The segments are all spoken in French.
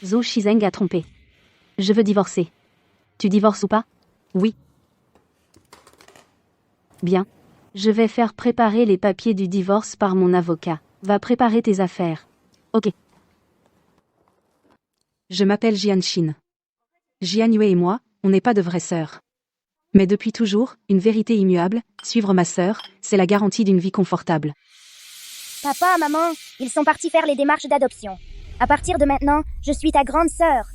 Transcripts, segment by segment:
Zhou Shizeng a trompé. Je veux divorcer. Tu divorces ou pas? Oui. Bien. Je vais faire préparer les papiers du divorce par mon avocat. Va préparer tes affaires. Ok. Je m'appelle Jian Xin. Jian Yue et moi, on n'est pas de vraies sœurs. Mais depuis toujours, une vérité immuable, suivre ma sœur, c'est la garantie d'une vie confortable. Papa, maman, ils sont partis faire les démarches d'adoption. À partir de maintenant, je suis ta grande sœur.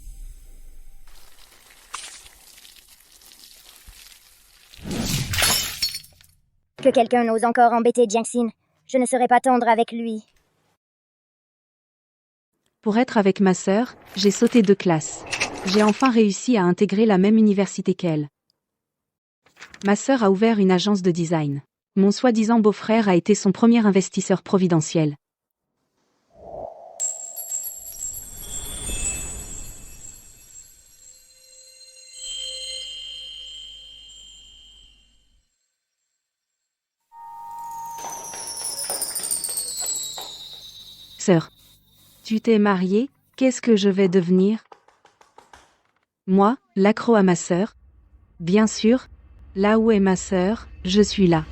Que quelqu'un ose encore embêter Jiangxin. Je ne serai pas tendre avec lui. Pour être avec ma sœur, j'ai sauté 2 classes. J'ai enfin réussi à intégrer la même université qu'elle. Ma sœur a ouvert une agence de design. Mon soi-disant beau-frère a été son premier investisseur providentiel. Sœur, tu t'es mariée, qu'est-ce que je vais devenir? Moi, l'accro à ma sœur? Bien sûr, là où est ma sœur, je suis là.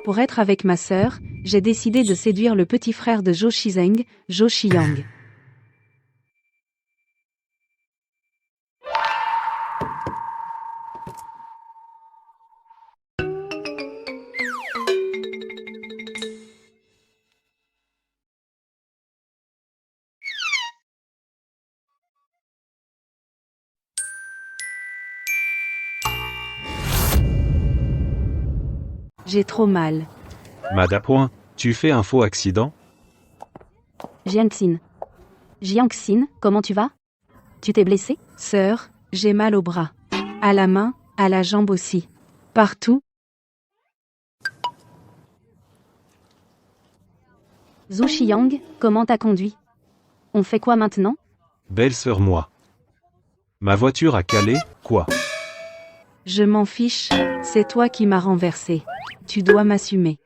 Pour être avec ma sœur, j'ai décidé de séduire le petit frère de Zhou Shizeng, Zhou Shiyang. J'ai trop mal. Madapoint, tu fais un faux accident? Jiangxin. Jiangxin, comment tu vas? Tu t'es blessé? Sœur, j'ai mal au bras. À la main, à la jambe aussi. Partout. Zhou Shiyang, comment t'as conduit? On fait quoi maintenant? Belle-sœur moi. Ma voiture a calé, quoi? Je m'en fiche, c'est toi qui m'as renversé. Tu dois m'assumer.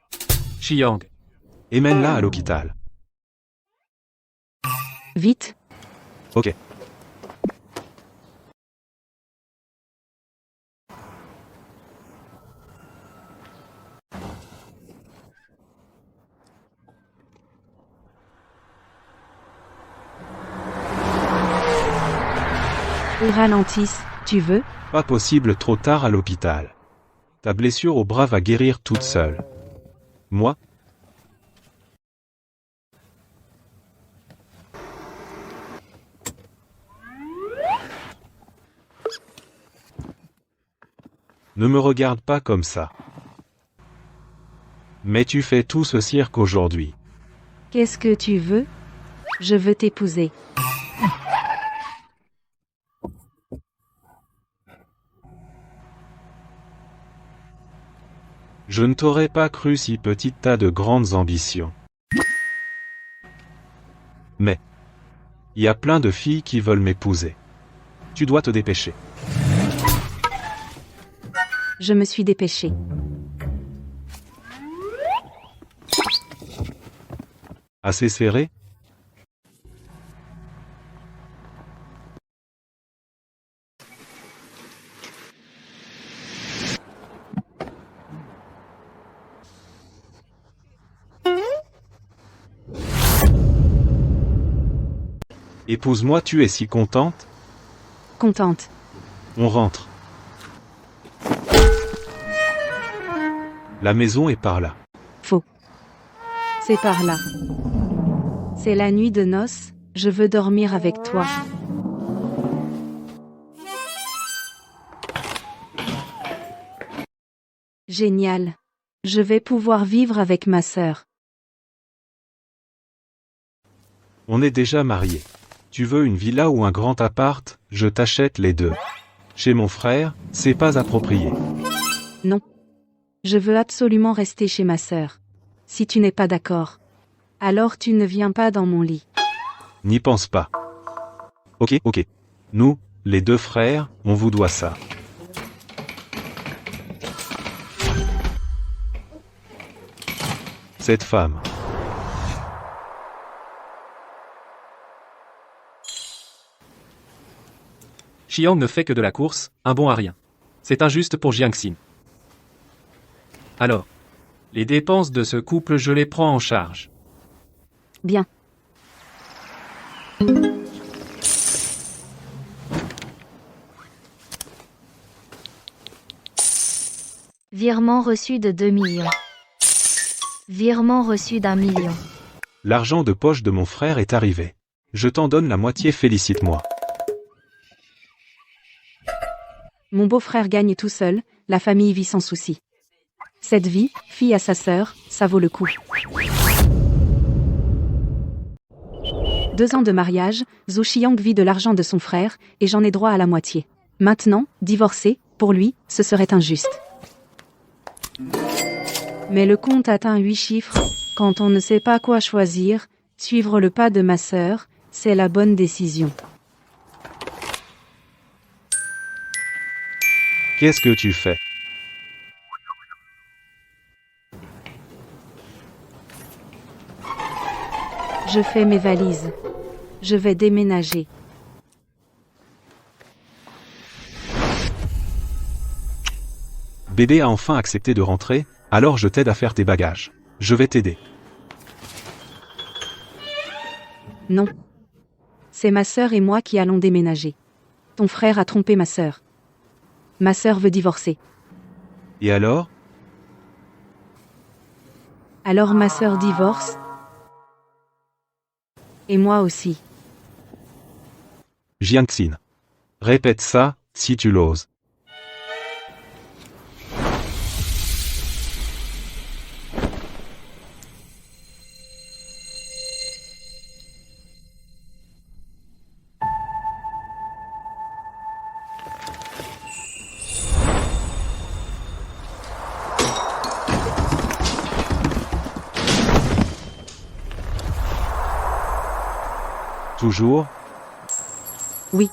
Chiang. Emmène-la à l'hôpital. Vite. Ok. Ralentisse, tu veux? Pas possible trop tard à l'hôpital. Ta blessure au bras va guérir toute seule. Moi? Ne me regarde pas comme ça. Mais tu fais tout ce cirque aujourd'hui. Qu'est-ce que tu veux? Je veux t'épouser. Je ne t'aurais pas cru si petite, t'as de grandes ambitions. Mais, il y a plein de filles qui veulent m'épouser. Tu dois te dépêcher. Je me suis dépêchée. Assez serré? Épouse-moi, tu es si contente? Contente. On rentre. La maison est par là. Faux. C'est par là. C'est la nuit de noces, je veux dormir avec toi. Génial. Je vais pouvoir vivre avec ma sœur. On est déjà mariés. Tu veux une villa ou un grand appart, je t'achète les deux. Chez mon frère, c'est pas approprié. Non. Je veux absolument rester chez ma sœur. Si tu n'es pas d'accord. Alors tu ne viens pas dans mon lit. N'y pense pas. Ok. Nous, les deux frères, on vous doit ça. Cette femme. Xiang ne fait que de la course, un bon à rien. C'est injuste pour Jiangxin. Alors, les dépenses de ce couple je les prends en charge. Bien. Virement reçu de 2 millions. Virement reçu d'1 million. L'argent de poche de mon frère est arrivé. Je t'en donne la moitié, félicite-moi. Mon beau-frère gagne tout seul, la famille vit sans souci. Cette vie, fille à sa sœur, ça vaut le coup. 2 ans de mariage, Zhou Xiang vit de l'argent de son frère, et j'en ai droit à la moitié. Maintenant, divorcer, pour lui, ce serait injuste. Mais le compte atteint 8 chiffres, quand on ne sait pas quoi choisir, suivre le pas de ma sœur, c'est la bonne décision. Qu'est-ce que tu fais? Je fais mes valises. Je vais déménager. Bébé a enfin accepté de rentrer, alors je t'aide à faire tes bagages. Je vais t'aider. Non. C'est ma sœur et moi qui allons déménager. Ton frère a trompé ma sœur. Ma sœur veut divorcer. Et alors? Alors ma sœur divorce. Et moi aussi. Jiangxin. Répète ça, si tu l'oses. Toujours? Oui.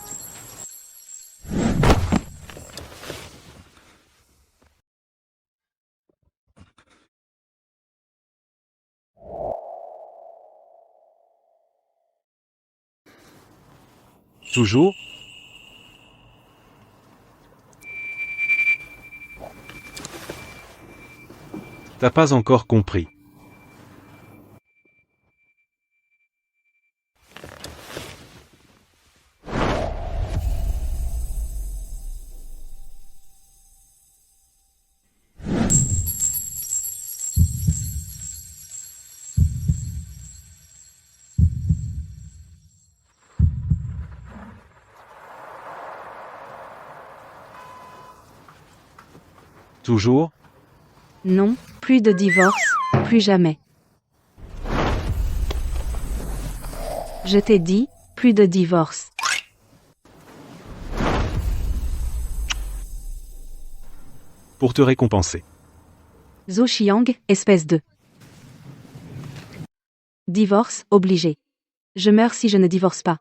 Toujours? T'as pas encore compris. Toujours? Non, plus de divorce, plus jamais. Je t'ai dit, plus de divorce. Pour te récompenser. Zhou Xiang, espèce de. Divorce, obligé. Je meurs si je ne divorce pas.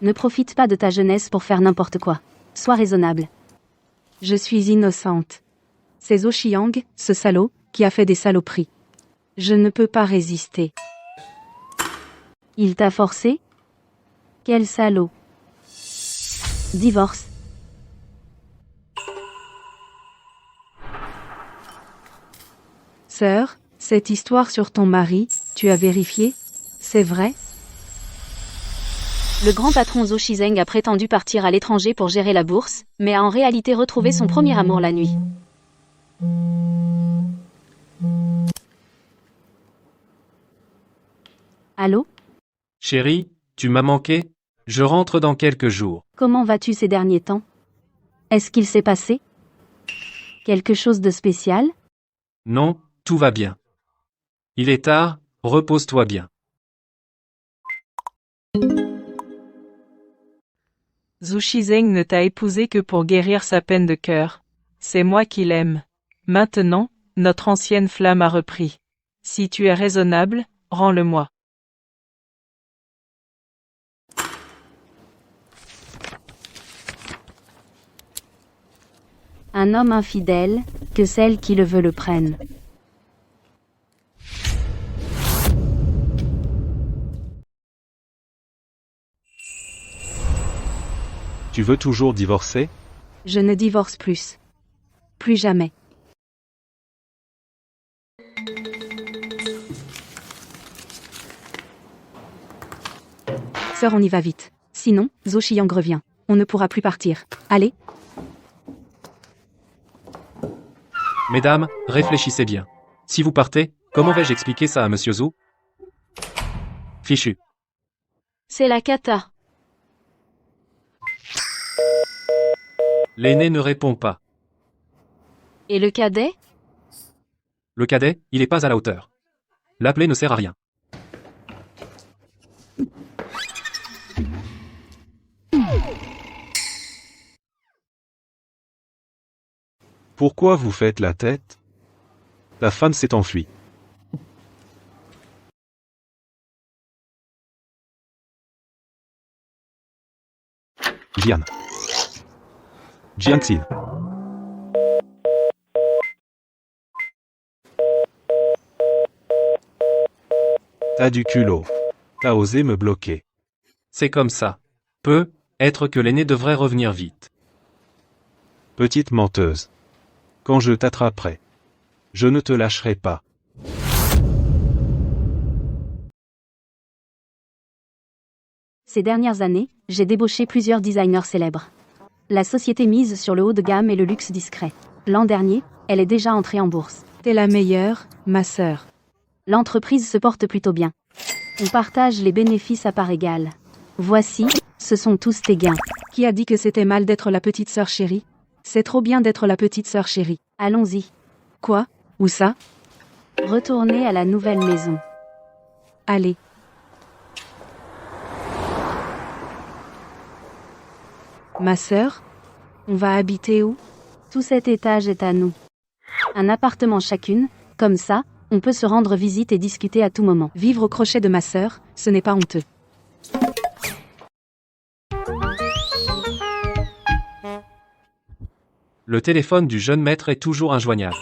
Ne profite pas de ta jeunesse pour faire n'importe quoi. Sois raisonnable. Je suis innocente. C'est Zhou Xiang, ce salaud, qui a fait des saloperies. Je ne peux pas résister. Il t'a forcé? Quel salaud. Divorce. Sœur, cette histoire sur ton mari, tu as vérifié? C'est vrai? Le grand patron Zhou Shizeng a prétendu partir à l'étranger pour gérer la bourse, mais a en réalité retrouvé son premier amour la nuit. Allô? Chérie, tu m'as manqué? Je rentre dans quelques jours. Comment vas-tu ces derniers temps? Est-ce qu'il s'est passé quelque chose de spécial? Non, tout va bien. Il est tard, repose-toi bien. Zhu Shizeng ne t'a épousé que pour guérir sa peine de cœur. C'est moi qui l'aime. Maintenant, notre ancienne flamme a repris. Si tu es raisonnable, rends-le-moi. Un homme infidèle, que celle qui le veut le prenne. Tu veux toujours divorcer? Je ne divorce plus. Plus jamais. Sœur, on y va vite. Sinon, Zhou Xiang revient. On ne pourra plus partir. Allez. Mesdames, réfléchissez bien. Si vous partez, comment vais-je expliquer ça à Monsieur Zhou? Fichu. C'est la cata. L'aîné ne répond pas. Et le cadet? Le cadet, il est pas à la hauteur. L'appeler ne sert à rien. Pourquoi vous faites la tête? La femme s'est enfuie. Jian. Jiangxin. T'as du culot. T'as osé me bloquer. C'est comme ça. Peut-être que l'aîné devrait revenir vite. Petite menteuse. Quand je t'attraperai, je ne te lâcherai pas. Ces dernières années, j'ai débauché plusieurs designers célèbres. La société mise sur le haut de gamme et le luxe discret. L'an dernier, elle est déjà entrée en bourse. T'es la meilleure, ma sœur. L'entreprise se porte plutôt bien. On partage les bénéfices à part égale. Voici, ce sont tous tes gains. Qui a dit que c'était mal d'être la petite sœur chérie? C'est trop bien d'être la petite sœur chérie. Allons-y. Quoi? Où ça? Retournez à la nouvelle maison. Allez. Ma sœur? On va habiter où? Tout cet étage est à nous. Un appartement chacune, comme ça, on peut se rendre visite et discuter à tout moment. Vivre au crochet de ma sœur, ce n'est pas honteux. Le téléphone du jeune maître est toujours injoignable.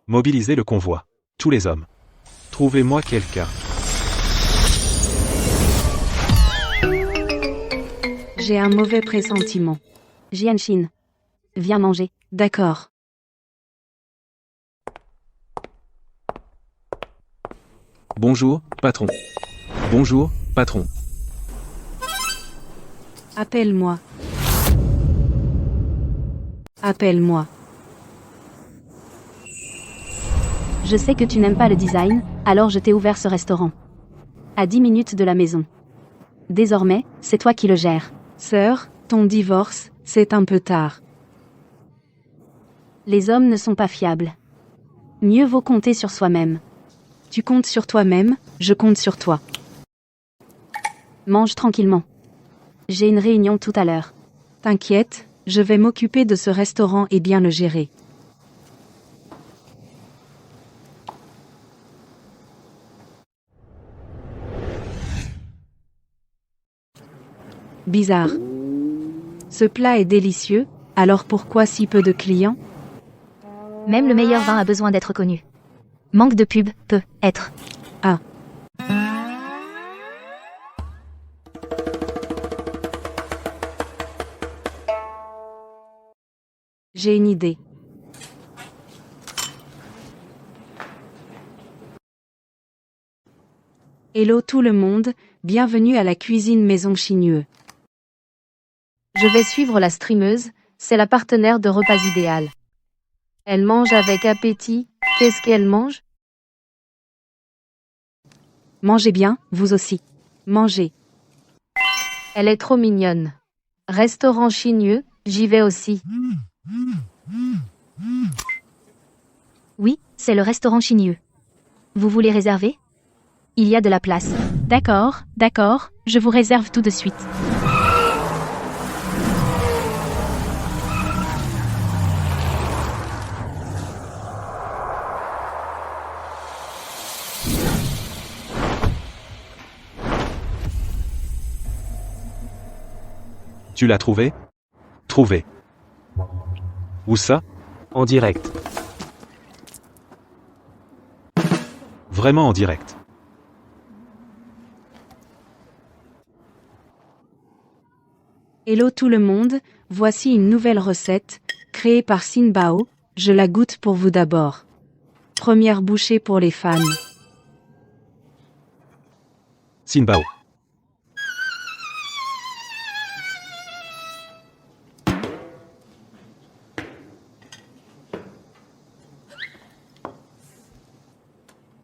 Mobilisez le convoi. Tous les hommes. Trouvez-moi quelqu'un. J'ai un mauvais pressentiment. Jianxin. Viens manger. D'accord. Bonjour, patron. Bonjour, patron. Appelle-moi. Appelle-moi. Je sais que tu n'aimes pas le design, alors je t'ai ouvert ce restaurant. À 10 minutes de la maison. Désormais, c'est toi qui le gères. Sœur, ton divorce, c'est un peu tard. Les hommes ne sont pas fiables. Mieux vaut compter sur soi-même. Tu comptes sur toi-même, je compte sur toi. Mange tranquillement. J'ai une réunion tout à l'heure. T'inquiète, je vais m'occuper de ce restaurant et bien le gérer. Bizarre. Ce plat est délicieux, alors pourquoi si peu de clients? Même le meilleur vin a besoin d'être connu. Manque de pub, peut être. Ah. J'ai une idée. Hello tout le monde, bienvenue à la cuisine Maison Chinieux. Je vais suivre la streameuse, c'est la partenaire de repas idéal. Elle mange avec appétit, qu'est-ce qu'elle mange? Mangez bien, vous aussi. Mangez. Elle est trop mignonne. Restaurant chinieux, j'y vais aussi. Oui, C'est le restaurant Chinieux. Vous voulez réserver? Il y a de la place. D'accord, d'accord, je vous réserve tout de suite. Tu l'as trouvé? Trouvé. Où ça? En direct. Vraiment en direct. Hello tout le monde, voici une nouvelle recette, créée par Sinbao, je la goûte pour vous d'abord. Première bouchée pour les fans. Sinbao.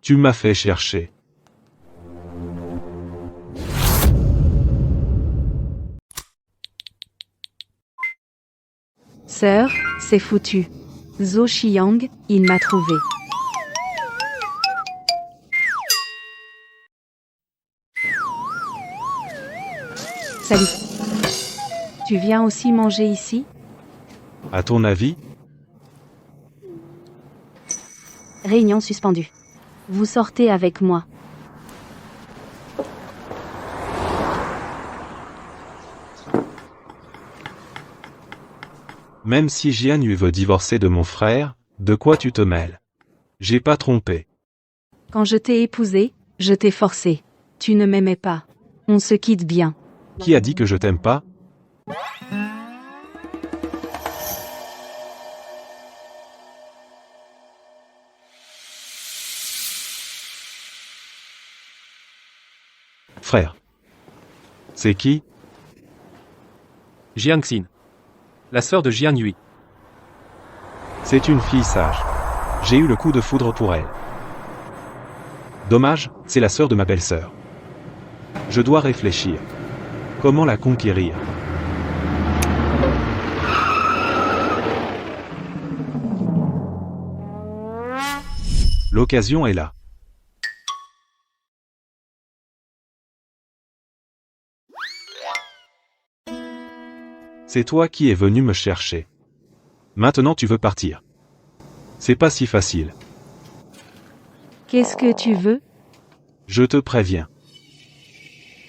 Tu m'as fait chercher. Sœur, c'est foutu. Zhou Xiang, il m'a trouvé. Salut. Tu viens aussi manger ici? À ton avis? Réunion suspendue. Vous sortez avec moi. Même si Jian Yu veut divorcer de mon frère, de quoi tu te mêles? J'ai pas trompé. Quand je t'ai épousé, je t'ai forcé. Tu ne m'aimais pas. On se quitte bien. Qui a dit que je t'aime pas? Frère. C'est qui? Jiangxin. La sœur de Jian Yui. C'est une fille sage. J'ai eu le coup de foudre pour elle. Dommage, c'est la sœur de ma belle-sœur. Je dois réfléchir. Comment la conquérir? L'occasion est là. C'est toi qui es venu me chercher. Maintenant tu veux partir. C'est pas si facile. Qu'est-ce que tu veux? Je te préviens.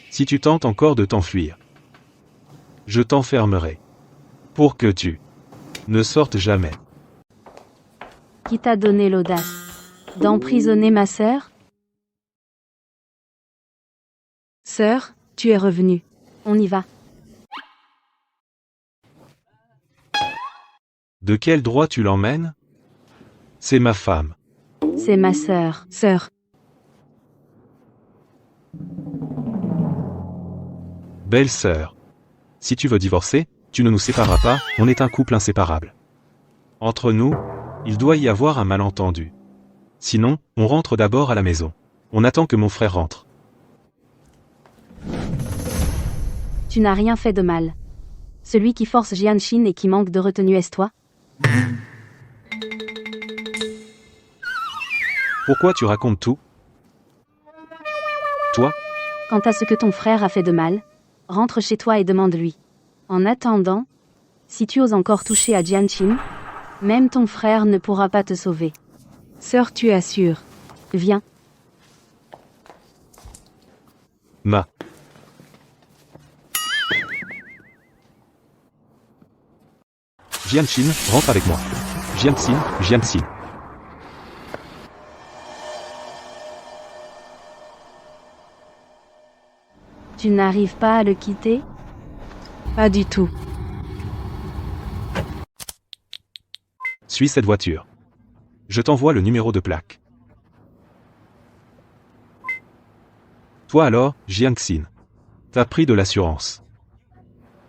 Si tu tentes encore de t'enfuir, je t'enfermerai. Pour que tu ne sortes jamais. Qui t'a donné l'audace d'emprisonner ma sœur? Sœur, tu es revenue. On y va. De quel droit tu l'emmènes? C'est ma femme. C'est ma sœur. Sœur. Belle-sœur. Si tu veux divorcer, tu ne nous sépareras pas, on est un couple inséparable. Entre nous, il doit y avoir un malentendu. Sinon, on rentre d'abord à la maison. On attend que mon frère rentre. Tu n'as rien fait de mal. Celui qui force Jianxin et qui manque de retenue est toi? Pourquoi tu racontes tout? Toi? Quant à ce que ton frère a fait de mal, rentre chez toi et demande-lui. En attendant, si tu oses encore toucher à Jianxin, même ton frère ne pourra pas te sauver. Sœur, tu assures. Viens. Ma. Jianxin, rentre avec moi. Jianxin, Jianxin. Tu n'arrives pas à le quitter? Pas du tout. Suis cette voiture. Je t'envoie le numéro de plaque. Toi alors, Jianxin. T'as pris de l'assurance.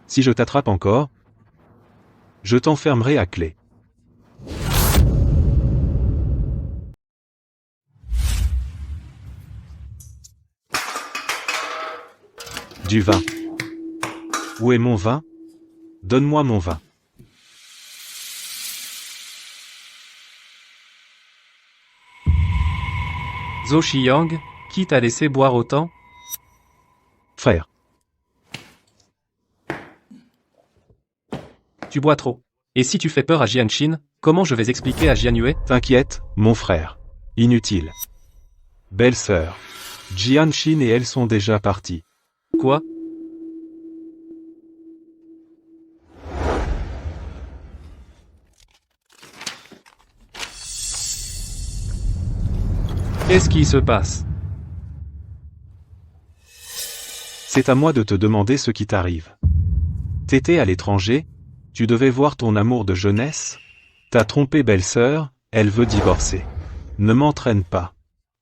Si je t'attrape encore, je t'enfermerai à clé. Du vin. Où est mon vin? Donne-moi mon vin. Zhou Shiyang, qui t'a laissé boire autant? Frère, Tu bois trop. Et si tu fais peur à Jianqin, comment je vais expliquer à Jian Yue? t'inquiète, mon frère. Inutile. Belle-sœur. Jianqin et elle sont déjà partis. Quoi? Qu'est-ce qui se passe? C'est à moi de te demander ce qui t'arrive. T'étais à l'étranger? Tu devais voir ton amour de jeunesse? T'as trompé belle-sœur, elle veut divorcer. Ne m'entraîne pas.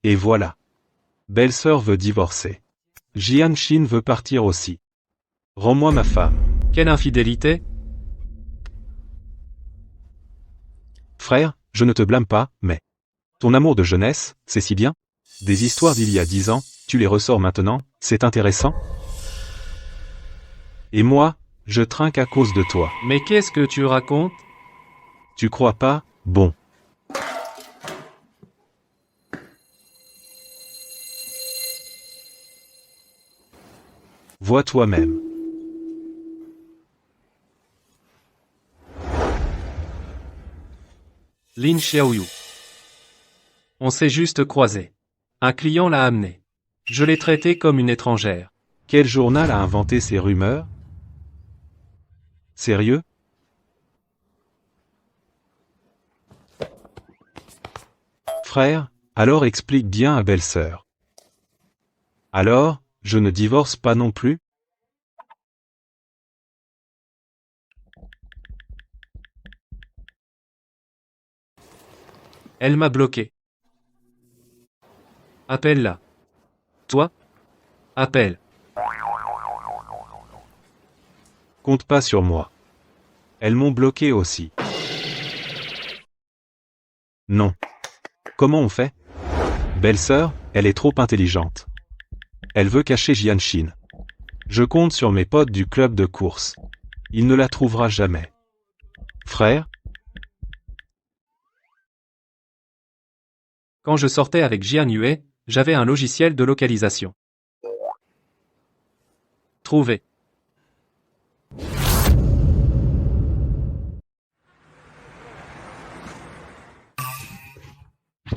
Et voilà. Belle-sœur veut divorcer. Jianqin veut partir aussi. Rends-moi ma femme. Quelle infidélité? Frère, je ne te blâme pas, mais... Ton amour de jeunesse, c'est si bien? Des histoires d'il y a 10 ans, tu les ressors maintenant, c'est intéressant? Et moi, je trinque à cause de toi. Mais qu'est-ce que tu racontes? Tu crois pas? Bon. Vois toi-même. Lin Xiaoyu. On s'est juste croisés. Un client l'a amené. Je l'ai traité comme une étrangère. Quel journal a inventé ces rumeurs? Sérieux? Frère, alors explique bien à belle-sœur. Alors, je ne divorce pas non plus? Elle m'a bloqué. Appelle-la. Toi? Appelle. Compte pas sur moi. Elles m'ont bloqué aussi. Non. Comment on fait? Belle-sœur, elle est trop intelligente. Elle veut cacher Jianqin. Je compte sur mes potes du club de course. Il ne la trouvera jamais. Frère? Quand je sortais avec Jian Yue, j'avais un logiciel de localisation. Trouvé.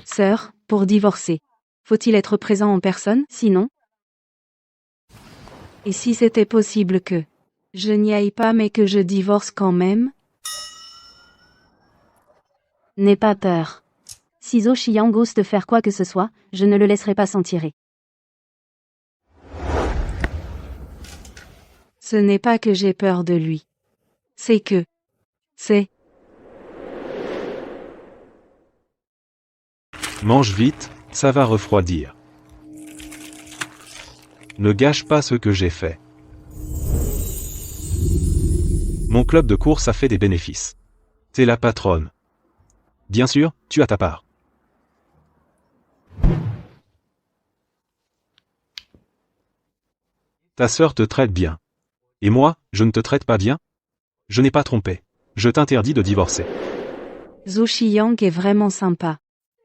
Sœur, pour divorcer. Faut-il être présent en personne, sinon? Et si c'était possible que je n'y aille pas mais que je divorce quand même? N'aie pas peur. Si Zhou Shiyang ose te faire quoi que ce soit, je ne le laisserai pas s'en tirer. Ce n'est pas que j'ai peur de lui. C'est que... C'est... Mange vite, ça va refroidir. Ne gâche pas ce que j'ai fait. Mon club de course a fait des bénéfices. T'es la patronne. Bien sûr, tu as ta part. Ta sœur te traite bien. Et moi, je ne te traite pas bien? Je n'ai pas trompé. Je t'interdis de divorcer. Zhou Shiyang est vraiment sympa.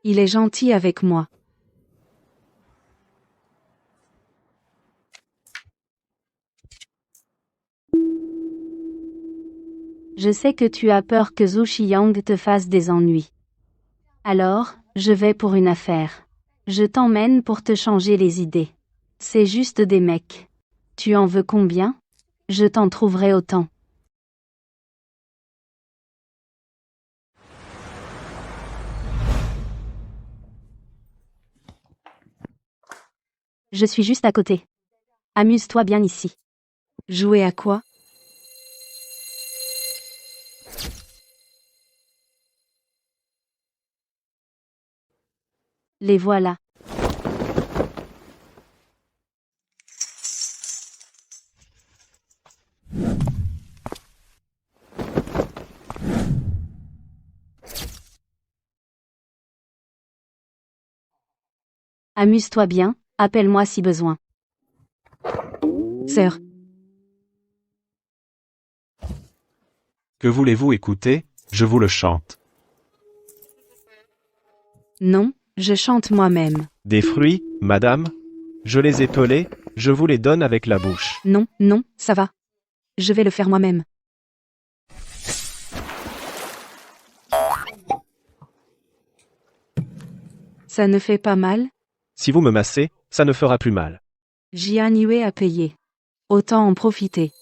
Il est gentil avec moi. Je sais que tu as peur que Zhou Shiyang te fasse des ennuis. Alors, je vais pour une affaire. Je t'emmène pour te changer les idées. C'est juste des mecs. Tu en veux combien? Je t'en trouverai autant. Je suis juste à côté. Amuse-toi bien ici. Jouer à quoi? Les voilà. Amuse-toi bien, appelle-moi si besoin. Sœur. Que voulez-vous écouter? Je vous le chante. Non, Je chante moi-même. Des fruits, madame? Je les ai pelés, je vous les donne avec la bouche. Non, non, ça va. Je vais le faire moi-même. Ça ne fait pas mal? Si vous me massez, ça ne fera plus mal. Jian Yue a payé. Autant en profiter.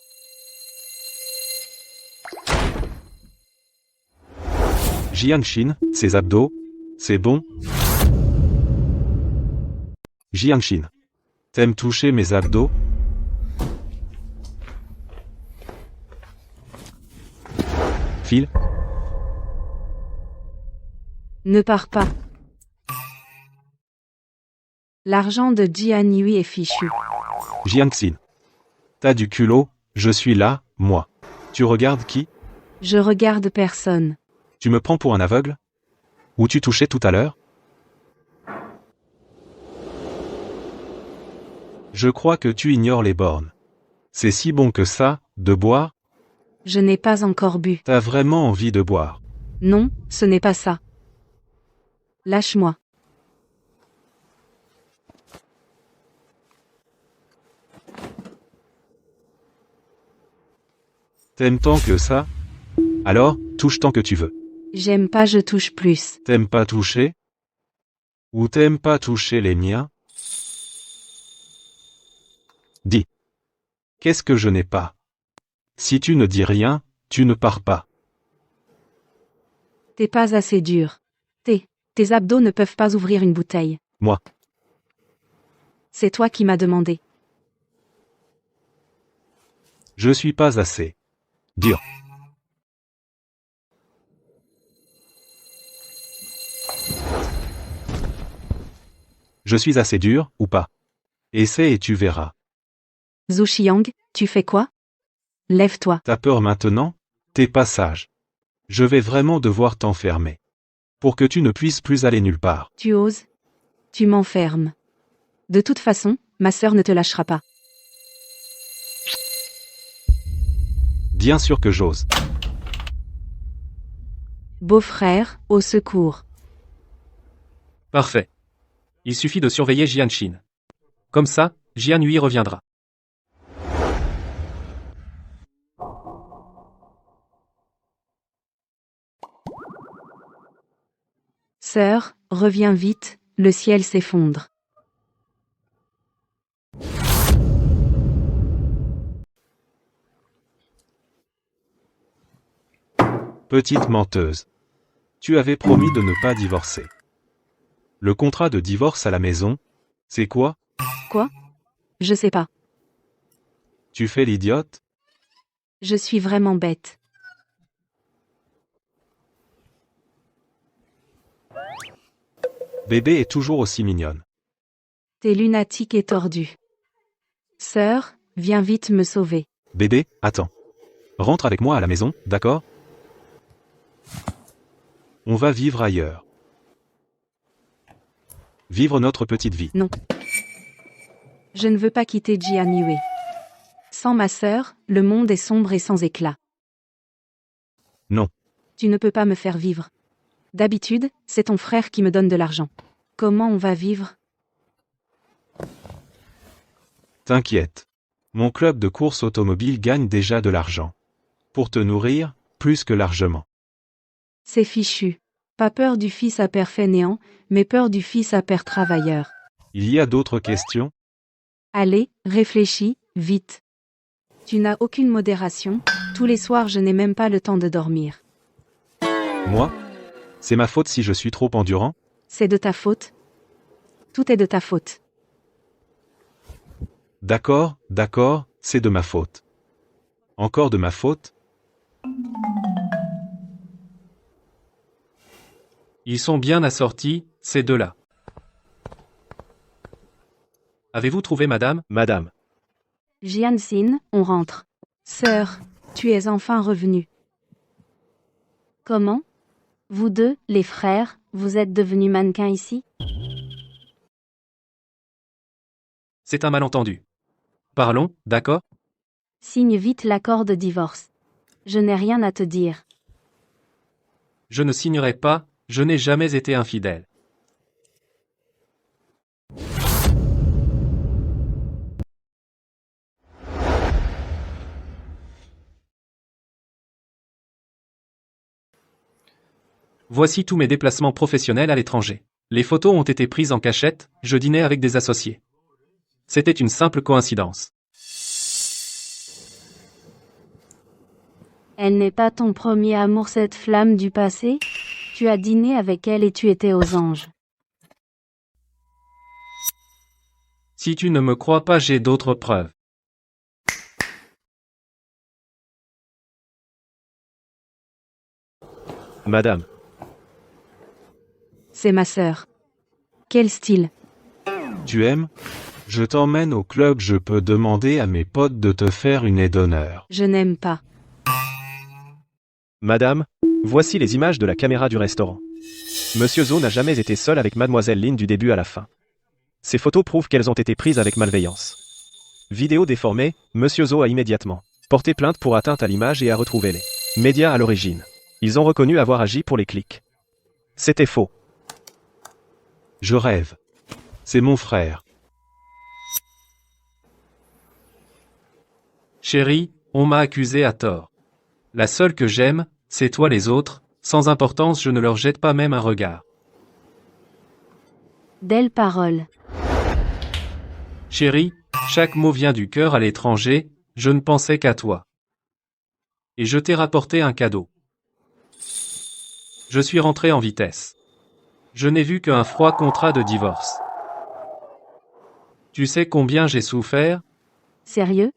Jiangshin, ses abdos, c'est bon? Jiangshin. T'aimes toucher mes abdos? Phil, Ne pars pas. L'argent de Jian Yue est fichu. Jiangxin. T'as du culot, je suis là, moi. Tu regardes qui? Je regarde personne. Tu me prends pour un aveugle? Où tu touchais tout à l'heure? Je crois que tu ignores les bornes. C'est si bon que ça, de boire? Je n'ai pas encore bu. T'as vraiment envie de boire? Non, ce n'est pas ça. Lâche-moi. T'aimes tant que ça? Alors, touche tant que tu veux. J'aime pas, je touche plus. T'aimes pas toucher? Ou t'aimes pas toucher les miens? Dis. Qu'est-ce que je n'ai pas? Si tu ne dis rien, tu ne pars pas. T'es pas assez dur. Tes abdos ne peuvent pas ouvrir une bouteille. Moi. C'est toi qui m'as demandé. Je suis pas assez dur. Je suis assez dur, ou pas? Essaie et tu verras. Zhu Xiang, tu fais quoi? Lève-toi. T'as peur maintenant? T'es pas sage. Je vais vraiment devoir t'enfermer. Pour que tu ne puisses plus aller nulle part. Tu oses? Tu m'enfermes. De toute façon, ma sœur ne te lâchera pas. Bien sûr que j'ose. Beau-frère, au secours. Parfait. Il suffit de surveiller Jianshin. Comme ça, Jian Yue reviendra. Sœur, reviens vite, le ciel s'effondre. Petite menteuse. Tu avais promis de ne pas divorcer. Le contrat de divorce à la maison, c'est quoi? Quoi? Je sais pas. Tu fais l'idiote? Je suis vraiment bête. Bébé est toujours aussi mignonne. T'es lunatique et tordu. Sœur, viens vite me sauver. Bébé, attends. Rentre avec moi à la maison, d'accord? On va vivre ailleurs. Vivre notre petite vie. Non. Je ne veux pas quitter Jian Yue. Sans ma sœur, le monde est sombre et sans éclat. Non. Tu ne peux pas me faire vivre. D'habitude, c'est ton frère qui me donne de l'argent. Comment on va vivre? T'inquiète. Mon club de course automobile gagne déjà de l'argent. Pour te nourrir, plus que largement. C'est fichu. Pas peur du fils à père fainéant, mais peur du fils à père travailleur. Il y a d'autres questions? Allez, réfléchis, vite. Tu n'as aucune modération, tous les soirs je n'ai même pas le temps de dormir. Moi? C'est ma faute si je suis trop endurant? C'est de ta faute? Tout est de ta faute. D'accord, c'est de ma faute. Encore de ma faute? Ils sont bien assortis, ces deux-là. Avez-vous trouvé madame? Madame. Jianxin, on rentre. Sœur, tu es enfin revenue. Comment? Vous deux, les frères, vous êtes devenus mannequins ici? C'est un malentendu. Parlons, d'accord? Signe vite l'accord de divorce. Je n'ai rien à te dire. Je ne signerai pas, je n'ai jamais été infidèle. Voici tous mes déplacements professionnels à l'étranger. Les photos ont été prises en cachette, je dînais avec des associés. C'était une simple coïncidence. Elle n'est pas ton premier amour, cette flamme du passé? Tu as dîné avec elle et tu étais aux anges. Si tu ne me crois pas, j'ai d'autres preuves. Madame, C'est ma sœur. Quel style? Tu aimes? Je t'emmène au club, je peux demander à mes potes de te faire une aide d'honneur. Je n'aime pas. madame, voici les images de la caméra du restaurant. Monsieur Zo n'a jamais été seul avec mademoiselle Lin du début à la fin. Ces photos prouvent qu'elles ont été prises avec malveillance. Vidéo déformée, Monsieur Zo a immédiatement porté plainte pour atteinte à l'image et a retrouvé les médias à l'origine. Ils ont reconnu avoir agi pour les clics. C'était faux. Je rêve. C'est mon frère. Chérie, on m'a accusé à tort. La seule que j'aime, c'est toi, les autres, sans importance, je ne leur jette pas même un regard. Belle parole. Chérie, chaque mot vient du cœur à l'étranger, je ne pensais qu'à toi. Et je t'ai rapporté un cadeau. Je suis rentré en vitesse. Je n'ai vu qu'un froid contrat de divorce. Tu sais combien j'ai souffert? Sérieux?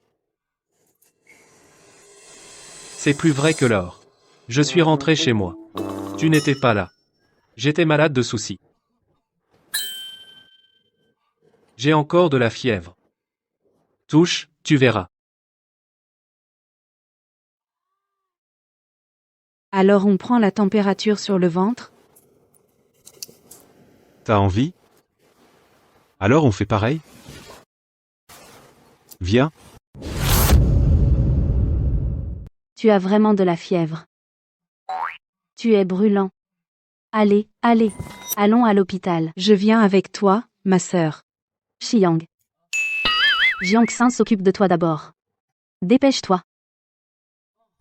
C'est plus vrai que l'or. Je suis rentré chez moi. Tu n'étais pas là. J'étais malade de soucis. J'ai encore de la fièvre. Touche, tu verras. Alors on prend la température sur le ventre? T'as envie? Alors on fait pareil? Viens. Tu as vraiment de la fièvre. Tu es brûlant. Allez, allez, allons à l'hôpital. Je viens avec toi, ma sœur. Xiang. Jiangxin s'occupe de toi d'abord. Dépêche-toi.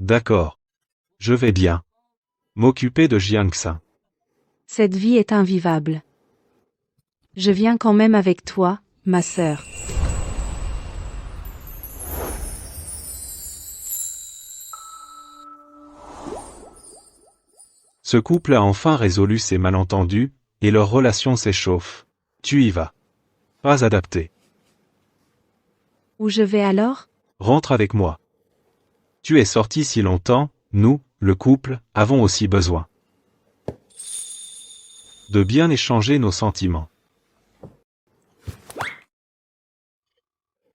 D'accord. Je vais bien m'occuper de Jiangxin. Cette vie est invivable. Je viens quand même avec toi, ma sœur. Ce couple a enfin résolu ses malentendus, et leur relation s'échauffe. Tu y vas. Pas adapté. Où je vais alors? Rentre avec moi. Tu es sorti si longtemps, nous, le couple, avons aussi besoin de bien échanger nos sentiments.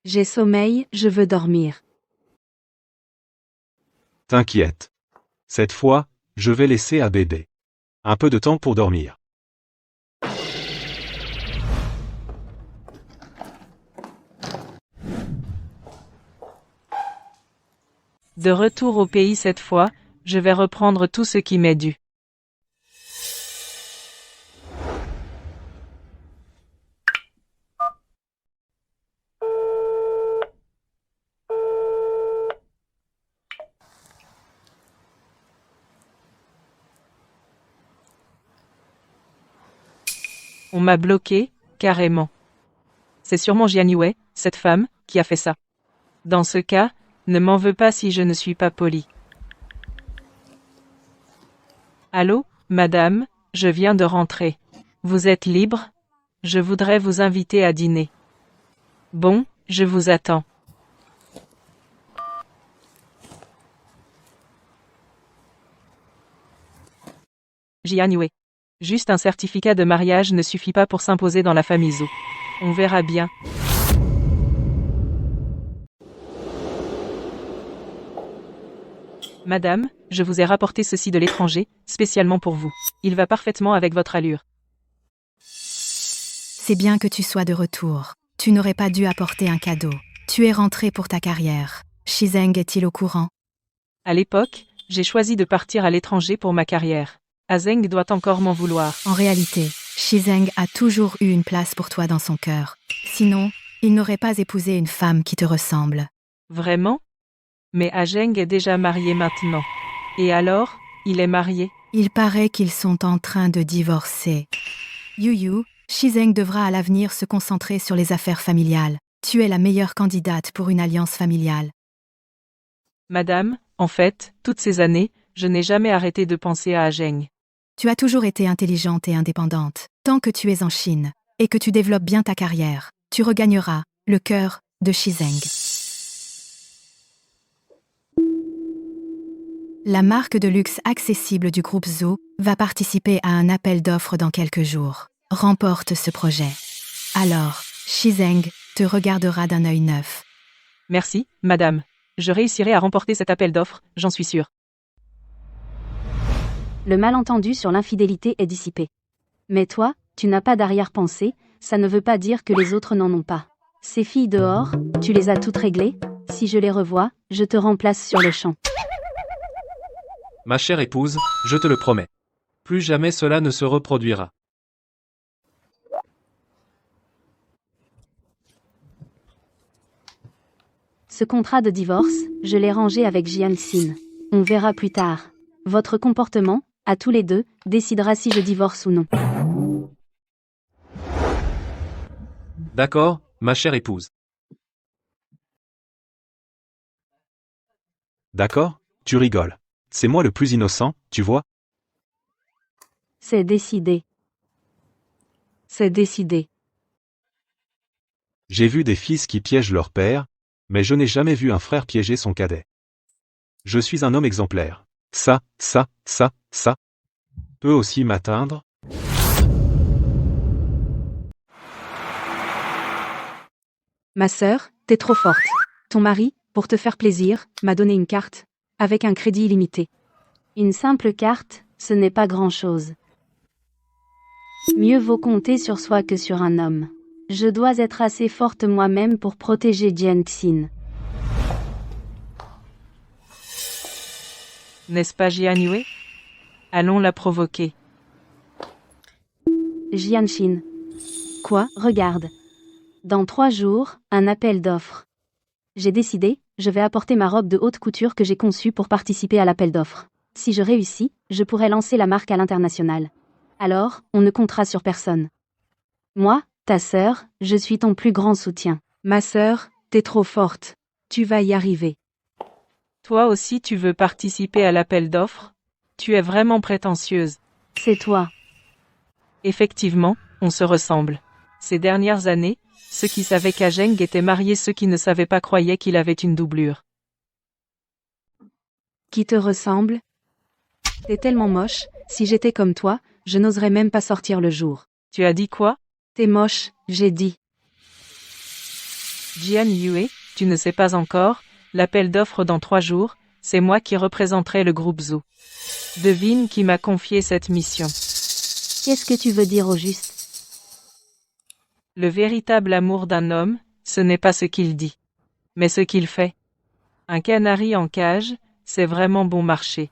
J'ai sommeil, je veux dormir. T'inquiète. Cette fois, je vais laisser à bébé un peu de temps pour dormir. De retour au pays cette fois, je vais reprendre tout ce qui m'est dû. On m'a bloqué, carrément. C'est sûrement Jianyue, cette femme, qui a fait ça. Dans ce cas, ne m'en veux pas si je ne suis pas poli. Allô, madame, je viens de rentrer. Vous êtes libre? Je voudrais vous inviter à dîner. Bon, je vous attends. Jianyue. Juste un certificat de mariage ne suffit pas pour s'imposer dans la famille Zhou. On verra bien. Madame, je vous ai rapporté ceci de l'étranger, spécialement pour vous. Il va parfaitement avec votre allure. C'est bien que tu sois de retour. Tu n'aurais pas dû apporter un cadeau. Tu es rentré pour ta carrière. Shizeng est-il au courant? À l'époque, j'ai choisi de partir à l'étranger pour ma carrière. Azeng doit encore m'en vouloir. En réalité, Shizeng a toujours eu une place pour toi dans son cœur. Sinon, il n'aurait pas épousé une femme qui te ressemble. Vraiment? Mais Azeng est déjà marié maintenant. Et alors, il est marié. Il paraît qu'ils sont en train de divorcer. Yu, Shizeng devra à l'avenir se concentrer sur les affaires familiales. Tu es la meilleure candidate pour une alliance familiale. Madame, en fait, toutes ces années, je n'ai jamais arrêté de penser à Zheng. Tu as toujours été intelligente et indépendante. Tant que tu es en Chine, et que tu développes bien ta carrière, tu regagneras le cœur de Shizeng. La marque de luxe accessible du groupe Zhou va participer à un appel d'offres dans quelques jours. Remporte ce projet. Alors, Shizeng te regardera d'un œil neuf. Merci, madame. Je réussirai à remporter cet appel d'offres, j'en suis sûre. Le malentendu sur l'infidélité est dissipé. Mais toi, tu n'as pas d'arrière-pensée, ça ne veut pas dire que les autres n'en ont pas. Ces filles dehors, tu les as toutes réglées, si je les revois, je te remplace sur le champ. Ma chère épouse, je te le promets. Plus jamais cela ne se reproduira. Ce contrat de divorce, je l'ai rangé avec Jianxin. On verra plus tard. Votre comportement, à tous les deux, décidera si je divorce ou non. D'accord, ma chère épouse. D'accord? Tu rigoles. C'est moi le plus innocent, tu vois? C'est décidé. C'est décidé. J'ai vu des fils qui piègent leur père, mais je n'ai jamais vu un frère piéger son cadet. Je suis un homme exemplaire. Ça peut aussi m'atteindre? Ma sœur, t'es trop forte. Ton mari, pour te faire plaisir, m'a donné une carte, avec un crédit illimité. Une simple carte, ce n'est pas grand-chose. Mieux vaut compter sur soi que sur un homme. Je dois être assez forte moi-même pour protéger Jianxin. N'est-ce pas Jian Yue? Allons la provoquer. Jianxin. Quoi? Regarde. Dans 3 jours, un appel d'offres. J'ai décidé, je vais apporter ma robe de haute couture que j'ai conçue pour participer à l'appel d'offres. Si je réussis, je pourrai lancer la marque à l'international. Alors, on ne comptera sur personne. Moi, ta sœur, je suis ton plus grand soutien. Ma sœur, t'es trop forte. Tu vas y arriver. Toi aussi tu veux participer à l'appel d'offres? Tu es vraiment prétentieuse. C'est toi. Effectivement, on se ressemble. Ces dernières années, ceux qui savaient qu'Azheng était marié, ceux qui ne savaient pas croyaient qu'il avait une doublure. Qui te ressemble? T'es tellement moche, si j'étais comme toi, je n'oserais même pas sortir le jour. Tu as dit quoi? T'es moche, j'ai dit. Jian Yue, tu ne sais pas encore, l'appel d'offres dans 3 jours, c'est moi qui représenterai le groupe Zhou. Devine qui m'a confié cette mission. Qu'est-ce que tu veux dire au juste? Le véritable amour d'un homme, ce n'est pas ce qu'il dit, mais ce qu'il fait. Un canari en cage, c'est vraiment bon marché.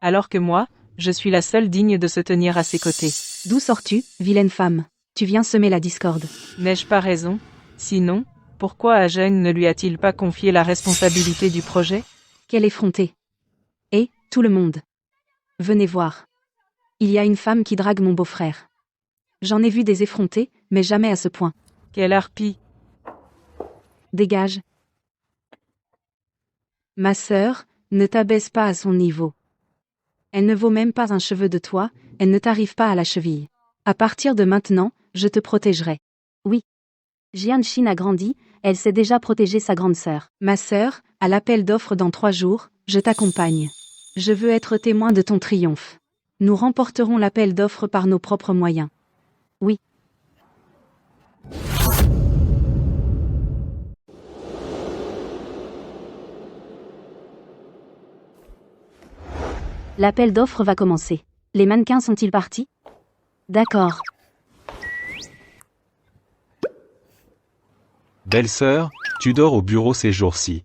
Alors que moi, je suis la seule digne de se tenir à ses côtés. D'où sors-tu, vilaine femme? Tu viens semer la discorde. N'ai-je pas raison? Sinon, pourquoi Azheng ne lui a-t-il pas confié la responsabilité du projet? Quelle effrontée. Et, tout le monde. Venez voir. Il y a une femme qui drague mon beau-frère. J'en ai vu des effrontés, mais jamais à ce point. Quelle harpie! Dégage. Ma sœur, ne t'abaisse pas à son niveau. Elle ne vaut même pas un cheveu de toi, elle ne t'arrive pas à la cheville. À partir de maintenant, je te protégerai. Oui. Jianxin a grandi, elle sait déjà protéger sa grande sœur. Ma sœur, à l'appel d'offres dans 3 jours, je t'accompagne. Je veux être témoin de ton triomphe. Nous remporterons l'appel d'offres par nos propres moyens. Oui. L'appel d'offres va commencer. Les mannequins sont-ils partis? D'accord. Belle-sœur, tu dors au bureau ces jours-ci.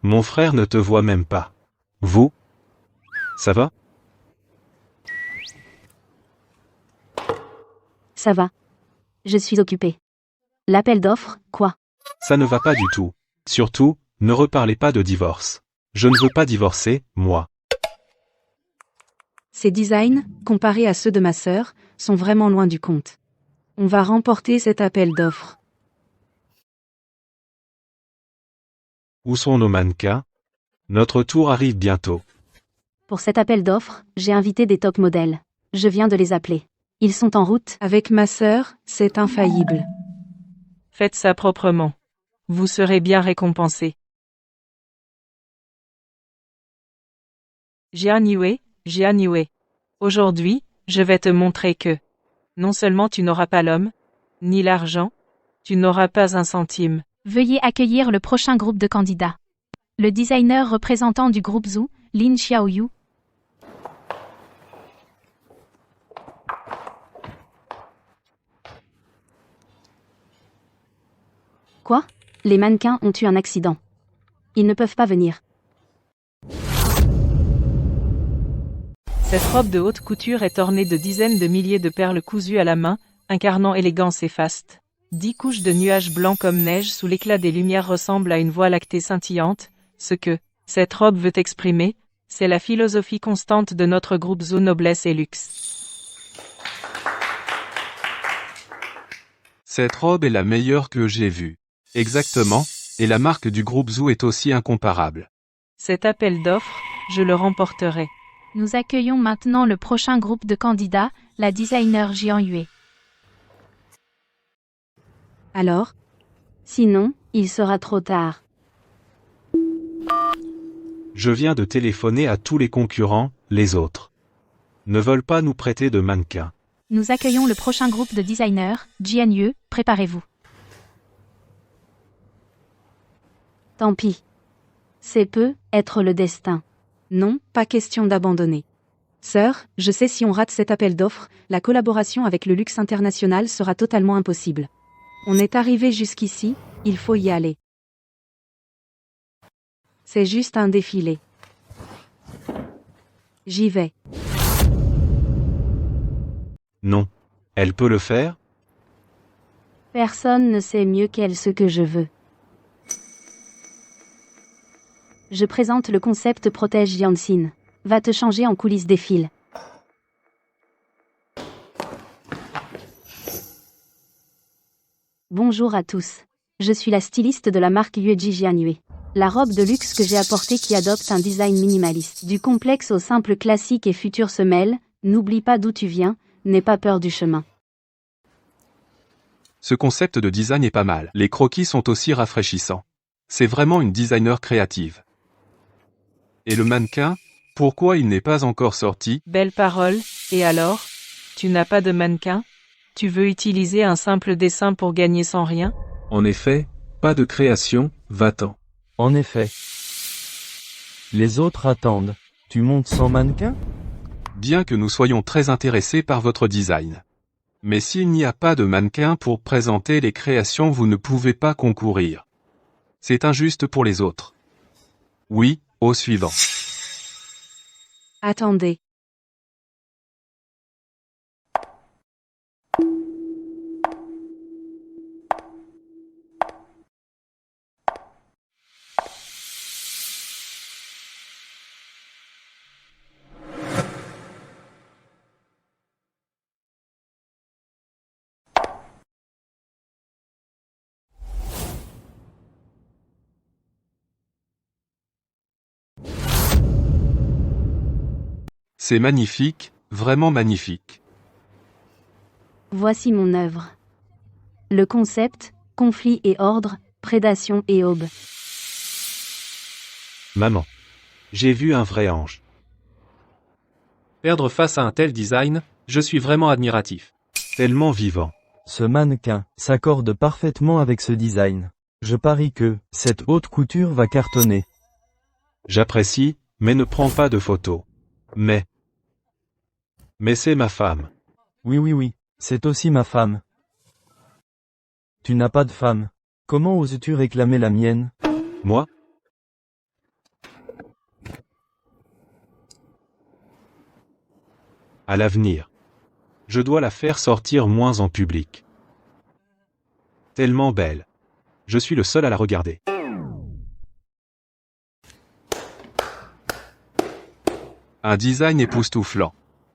Mon frère ne te voit même pas. Vous? Ça va? Ça va. Je suis occupée. L'appel d'offres, quoi? Ça ne va pas du tout. Surtout, ne reparlez pas de divorce. Je ne veux pas divorcer, moi. Ces designs, comparés à ceux de ma sœur, sont vraiment loin du compte. On va remporter cet appel d'offres. Où sont nos mannequins? Notre tour arrive bientôt. Pour cet appel d'offres, j'ai invité des top modèles. Je viens de les appeler. Ils sont en route. Avec ma sœur, c'est infaillible. Faites ça proprement. Vous serez bien récompensé. Jian Yue. Aujourd'hui, je vais te montrer que non seulement tu n'auras pas l'homme, ni l'argent, tu n'auras pas un centime. Veuillez accueillir le prochain groupe de candidats. Le designer représentant du groupe Zhu, Lin Xiaoyu. Quoi? Les mannequins ont eu un accident. Ils ne peuvent pas venir. Cette robe de haute couture est ornée de dizaines de milliers de perles cousues à la main, incarnant élégance et faste. 10 couches de nuages blancs comme neige sous l'éclat des lumières ressemblent à une voie lactée scintillante. Ce que cette robe veut exprimer, c'est la philosophie constante de notre groupe Zhu Noblesse et Luxe. Cette robe est la meilleure que j'ai vue. Exactement, et la marque du groupe Zhu est aussi incomparable. Cet appel d'offres, je le remporterai. Nous accueillons maintenant le prochain groupe de candidats, la designer Jian Yue. Alors? Sinon, il sera trop tard. Je viens de téléphoner à tous les concurrents, les autres ne veulent pas nous prêter de mannequins. Nous accueillons le prochain groupe de designers, Jian Yue, préparez-vous. Tant pis. C'est peut être le destin. Non, pas question d'abandonner. Sœur, je sais si on rate cet appel d'offres, la collaboration avec le luxe international sera totalement impossible. On est arrivé jusqu'ici, il faut y aller. C'est juste un défilé. J'y vais. Non. Elle peut le faire? Personne ne sait mieux qu'elle ce que je veux. Je présente le concept Protège Yanxin. Va te changer en coulisses défile. Bonjour à tous. Je suis la styliste de la marque Yueji Jian Yue. La robe de luxe que j'ai apportée qui adopte un design minimaliste. Du complexe au simple classique et futur se mêle, n'oublie pas d'où tu viens, n'aie pas peur du chemin. Ce concept de design est pas mal. Les croquis sont aussi rafraîchissants. C'est vraiment une designer créative. Et le mannequin, pourquoi il n'est pas encore sorti? Belle parole, et alors? Tu n'as pas de mannequin? Tu veux utiliser un simple dessin pour gagner sans rien? En effet, pas de création, va-t'en. En effet. Les autres attendent. Tu montes sans mannequin? Bien que nous soyons très intéressés par votre design. Mais s'il n'y a pas de mannequin pour présenter les créations, vous ne pouvez pas concourir. C'est injuste pour les autres. Oui, au suivant. Attendez. C'est magnifique, vraiment magnifique. Voici mon œuvre. Le concept, conflit et ordre, prédation et aube. Maman. J'ai vu un vrai ange. Perdre face à un tel design, je suis vraiment admiratif. Tellement vivant. Ce mannequin s'accorde parfaitement avec ce design. Je parie que cette haute couture va cartonner. J'apprécie, mais ne prends pas de photos. Mais c'est ma femme. Oui, c'est aussi ma femme. Tu n'as pas de femme. Comment oses-tu réclamer la mienne? Moi? À l'avenir. Je dois la faire sortir moins en public. Tellement belle. Je suis le seul à la regarder. Un design époustouflant.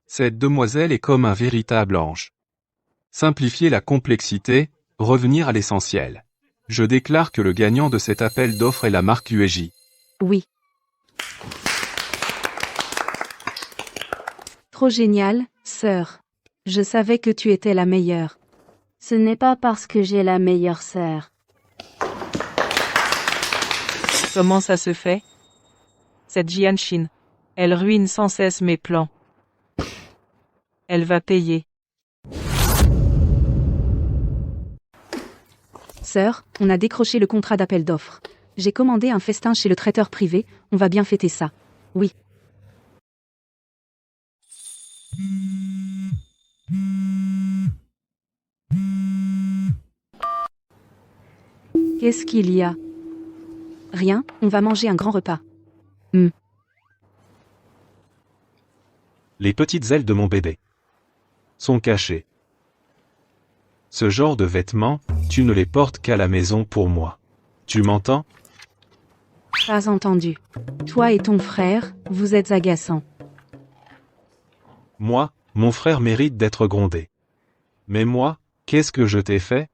Cette demoiselle est comme un véritable ange. Simplifier la complexité, revenir à l'essentiel. Je déclare que le gagnant de cet appel d'offres est la marque UEJ. Oui. Trop génial, sœur. Je savais que tu étais la meilleure. Ce n'est pas parce que j'ai la meilleure sœur. Comment ça se fait? Cette Jianshin. Elle ruine sans cesse mes plans. Elle va payer. Sœur, on a décroché le contrat d'appel d'offres. J'ai commandé un festin chez le traiteur privé, on va bien fêter ça. Oui. Qu'est-ce qu'il y a? Rien, on va manger un grand repas. Les petites ailes de mon bébé sont cachées. Ce genre de vêtements, tu ne les portes qu'à la maison pour moi. Tu m'entends? Pas entendu. Toi et ton frère, vous êtes agaçants. Moi, mon frère mérite d'être grondé. Mais moi, qu'est-ce que je t'ai fait?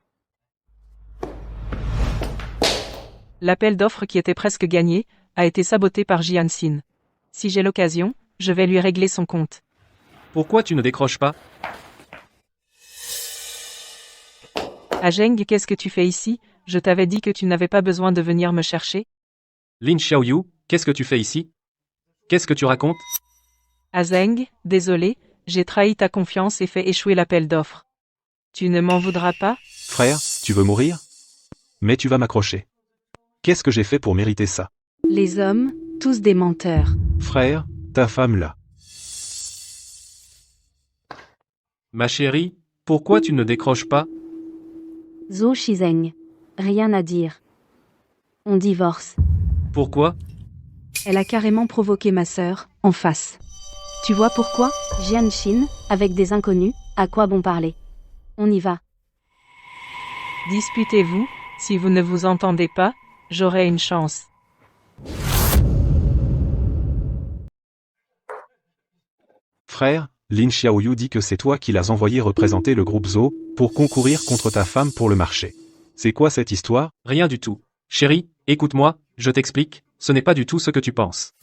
L'appel d'offres qui était presque gagné, a été saboté par Jianshin. Si j'ai l'occasion, je vais lui régler son compte. Pourquoi tu ne décroches pas? Ajeng, qu'est-ce que tu fais ici? Je t'avais dit que tu n'avais pas besoin de venir me chercher. Lin Xiaoyu, qu'est-ce que tu fais ici? Qu'est-ce que tu racontes? Azeng, désolé, j'ai trahi ta confiance et fait échouer l'appel d'offres. Tu ne m'en voudras pas? Frère, tu veux mourir? Mais tu vas m'accrocher. Qu'est-ce que j'ai fait pour mériter ça? Les hommes, tous des menteurs. Frère, ta femme là. Ma chérie, pourquoi tu ne décroches pas? Zhou Shizeng. Rien à dire. On divorce. Pourquoi? Elle a carrément provoqué ma sœur, en face. Tu vois pourquoi? Jianshin, avec des inconnus, à quoi bon parler? On y va. Disputez-vous, si vous ne vous entendez pas, j'aurai une chance. Frère, Lin Xiaoyu dit que c'est toi qui l'as envoyé représenter le groupe Zhou, pour concourir contre ta femme pour le marché. C'est quoi cette histoire? Rien du tout. Chérie, écoute-moi, je t'explique, ce n'est pas du tout ce que tu penses.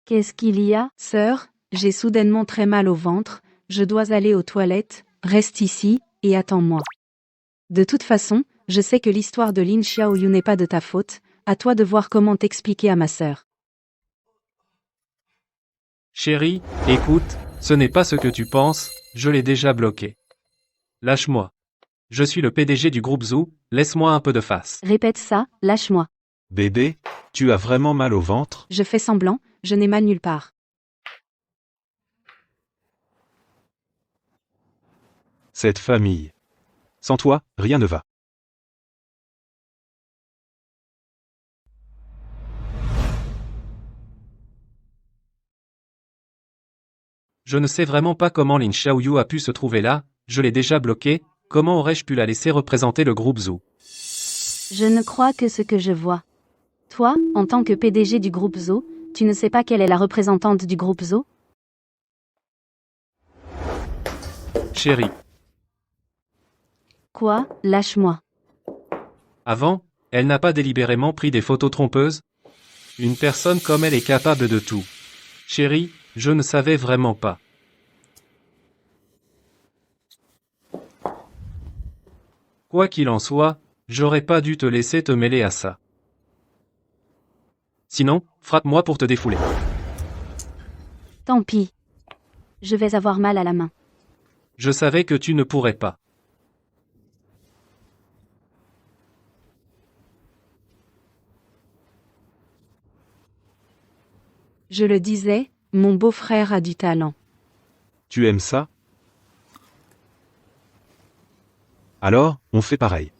Qu'est-ce qu'il y a? Sœur, j'ai soudainement très mal au ventre, je dois aller aux toilettes, reste ici, et attends-moi. De toute façon, je sais que l'histoire de Lin Xiaoyu n'est pas de ta faute, à toi de voir comment t'expliquer à ma sœur. Chérie, écoute, ce n'est pas ce que tu penses, je l'ai déjà bloqué. Lâche-moi. Je suis le PDG du groupe Zhou, laisse-moi un peu de face. Répète ça, lâche-moi. Bébé, tu as vraiment mal au ventre? Je fais semblant, je n'ai mal nulle part. Cette famille. Sans toi, rien ne va. Je ne sais vraiment pas comment Lin Xiaoyu a pu se trouver là, je l'ai déjà bloqué, comment aurais-je pu la laisser représenter le groupe Zhou? Je ne crois que ce que je vois. Toi, en tant que PDG du groupe Zhou, tu ne sais pas quelle est la représentante du groupe Zhou? Chérie. Quoi? Lâche-moi. Avant, elle n'a pas délibérément pris des photos trompeuses? Une personne comme elle est capable de tout. Chérie, je ne savais vraiment pas. Quoi qu'il en soit, j'aurais pas dû te laisser te mêler à ça. Sinon, frappe-moi pour te défouler. Tant pis. Je vais avoir mal à la main. Je savais que tu ne pourrais pas. Je le disais, mon beau-frère a du talent. Tu aimes ça? Alors, on fait pareil.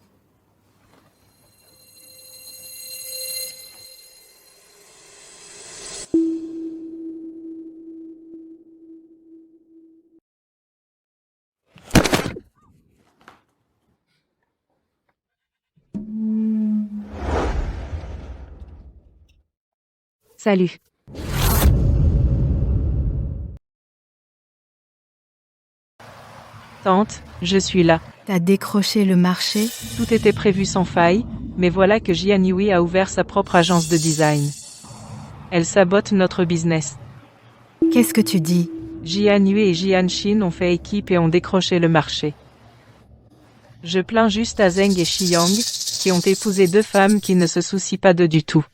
Salut. Tante, je suis là. T'as décroché le marché? Tout était prévu sans faille, mais voilà que Jian Yui a ouvert sa propre agence de design. Elle sabote notre business. Qu'est-ce que tu dis? Jian Yui et Jian Shin ont fait équipe et ont décroché le marché. Je plains juste à Zeng et Shiyang, qui ont épousé deux femmes qui ne se soucient pas d'eux du tout.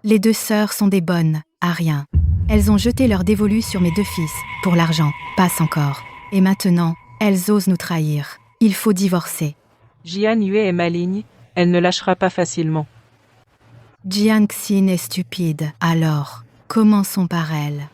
Les deux sœurs sont des bonnes, à rien. Elles ont jeté leur dévolu sur mes deux fils, pour l'argent, passe encore. Et maintenant, elles osent nous trahir. Il faut divorcer. Jian Yue est maligne, elle ne lâchera pas facilement. Jian Xin est stupide, alors, commençons par elle.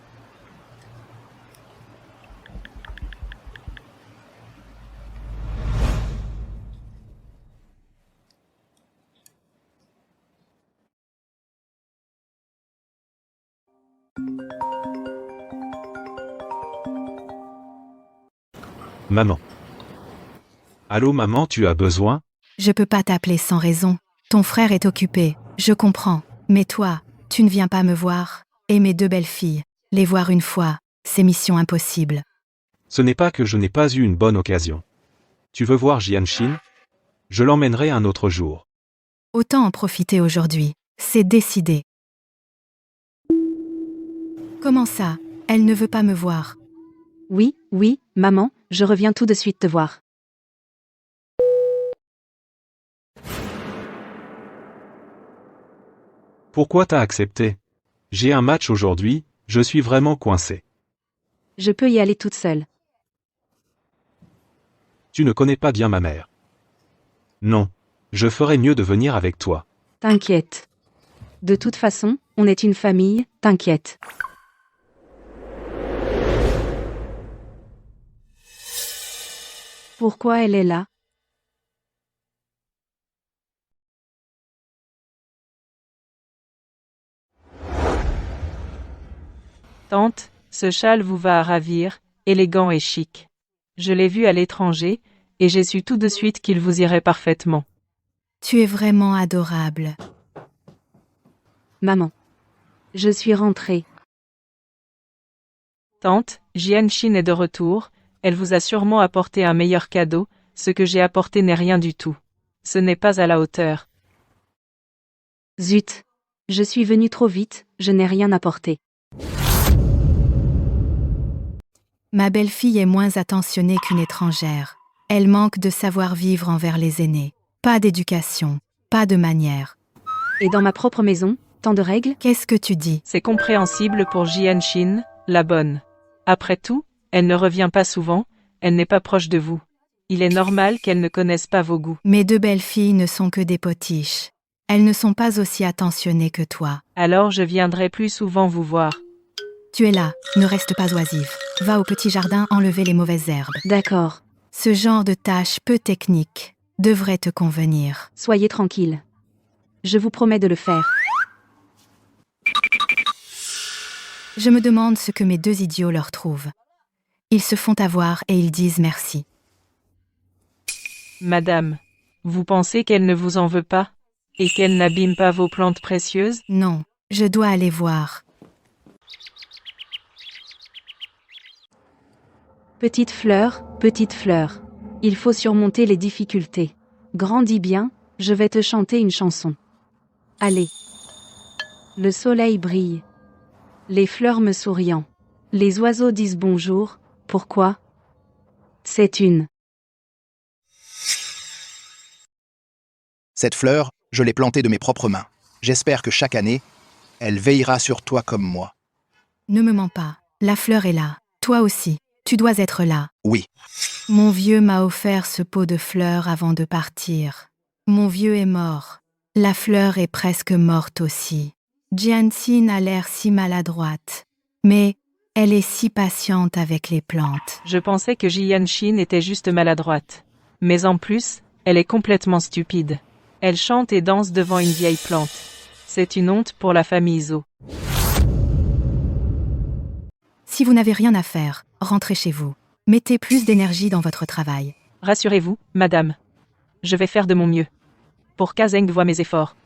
Maman. Allô maman, tu as besoin? Je peux pas t'appeler sans raison. Ton frère est occupé, je comprends. Mais toi, tu ne viens pas me voir. Et mes deux belles filles, les voir une fois, c'est mission impossible. Ce n'est pas que je n'ai pas eu une bonne occasion. Tu veux voir Jian Shin? Je l'emmènerai un autre jour. Autant en profiter aujourd'hui. C'est décidé. Comment ça? Elle ne veut pas me voir. Oui, oui, maman, je reviens tout de suite te voir. Pourquoi t'as accepté? J'ai un match aujourd'hui, je suis vraiment coincé. Je peux y aller toute seule. Tu ne connais pas bien ma mère. Non. Je ferais mieux de venir avec toi. T'inquiète. De toute façon, on est une famille, t'inquiète. Pourquoi elle est là? Tante, ce châle vous va à ravir, élégant et chic. Je l'ai vu à l'étranger, et j'ai su tout de suite qu'il vous irait parfaitement. Tu es vraiment adorable. Maman. Je suis rentrée. Tante, Jian Shin est de retour, elle vous a sûrement apporté un meilleur cadeau, ce que j'ai apporté n'est rien du tout. Ce n'est pas à la hauteur. Zut. Je suis venue trop vite, je n'ai rien apporté. Ma belle-fille est moins attentionnée qu'une étrangère. Elle manque de savoir-vivre envers les aînés. Pas d'éducation, pas de manières. Et dans ma propre maison, tant de règles? Qu'est-ce que tu dis? C'est compréhensible pour Jian Shin, la bonne. Après tout, elle ne revient pas souvent, elle n'est pas proche de vous. Il est normal qu'elle ne connaisse pas vos goûts. Mes deux belles-filles ne sont que des potiches. Elles ne sont pas aussi attentionnées que toi. Alors je viendrai plus souvent vous voir. Tu es là, ne reste pas oisive. Va au petit jardin enlever les mauvaises herbes. D'accord. Ce genre de tâche peu technique devrait te convenir. Soyez tranquille. Je vous promets de le faire. Je me demande ce que mes deux idiots leur trouvent. Ils se font avoir et ils disent merci. Madame, vous pensez qu'elle ne vous en veut pas? Et qu'elle n'abîme pas vos plantes précieuses? Non, je dois aller voir. Petite fleur, il faut surmonter les difficultés. Grandis bien, je vais te chanter une chanson. Allez. Le soleil brille. Les fleurs me souriant. Les oiseaux disent bonjour, pourquoi? C'est une. Cette fleur, je l'ai plantée de mes propres mains. J'espère que chaque année, elle veillera sur toi comme moi. Ne me mens pas, la fleur est là. Toi aussi, tu dois être là. Oui. Mon vieux m'a offert ce pot de fleurs avant de partir. Mon vieux est mort. La fleur est presque morte aussi. Jian Xin a l'air si maladroite. Mais elle est si patiente avec les plantes. Je pensais que Jian Shin était juste maladroite. Mais en plus, elle est complètement stupide. Elle chante et danse devant une vieille plante. C'est une honte pour la famille Zhou. Si vous n'avez rien à faire, rentrez chez vous. Mettez plus d'énergie dans votre travail. Rassurez-vous, madame. Je vais faire de mon mieux. Pour qu'Azeng voie mes efforts.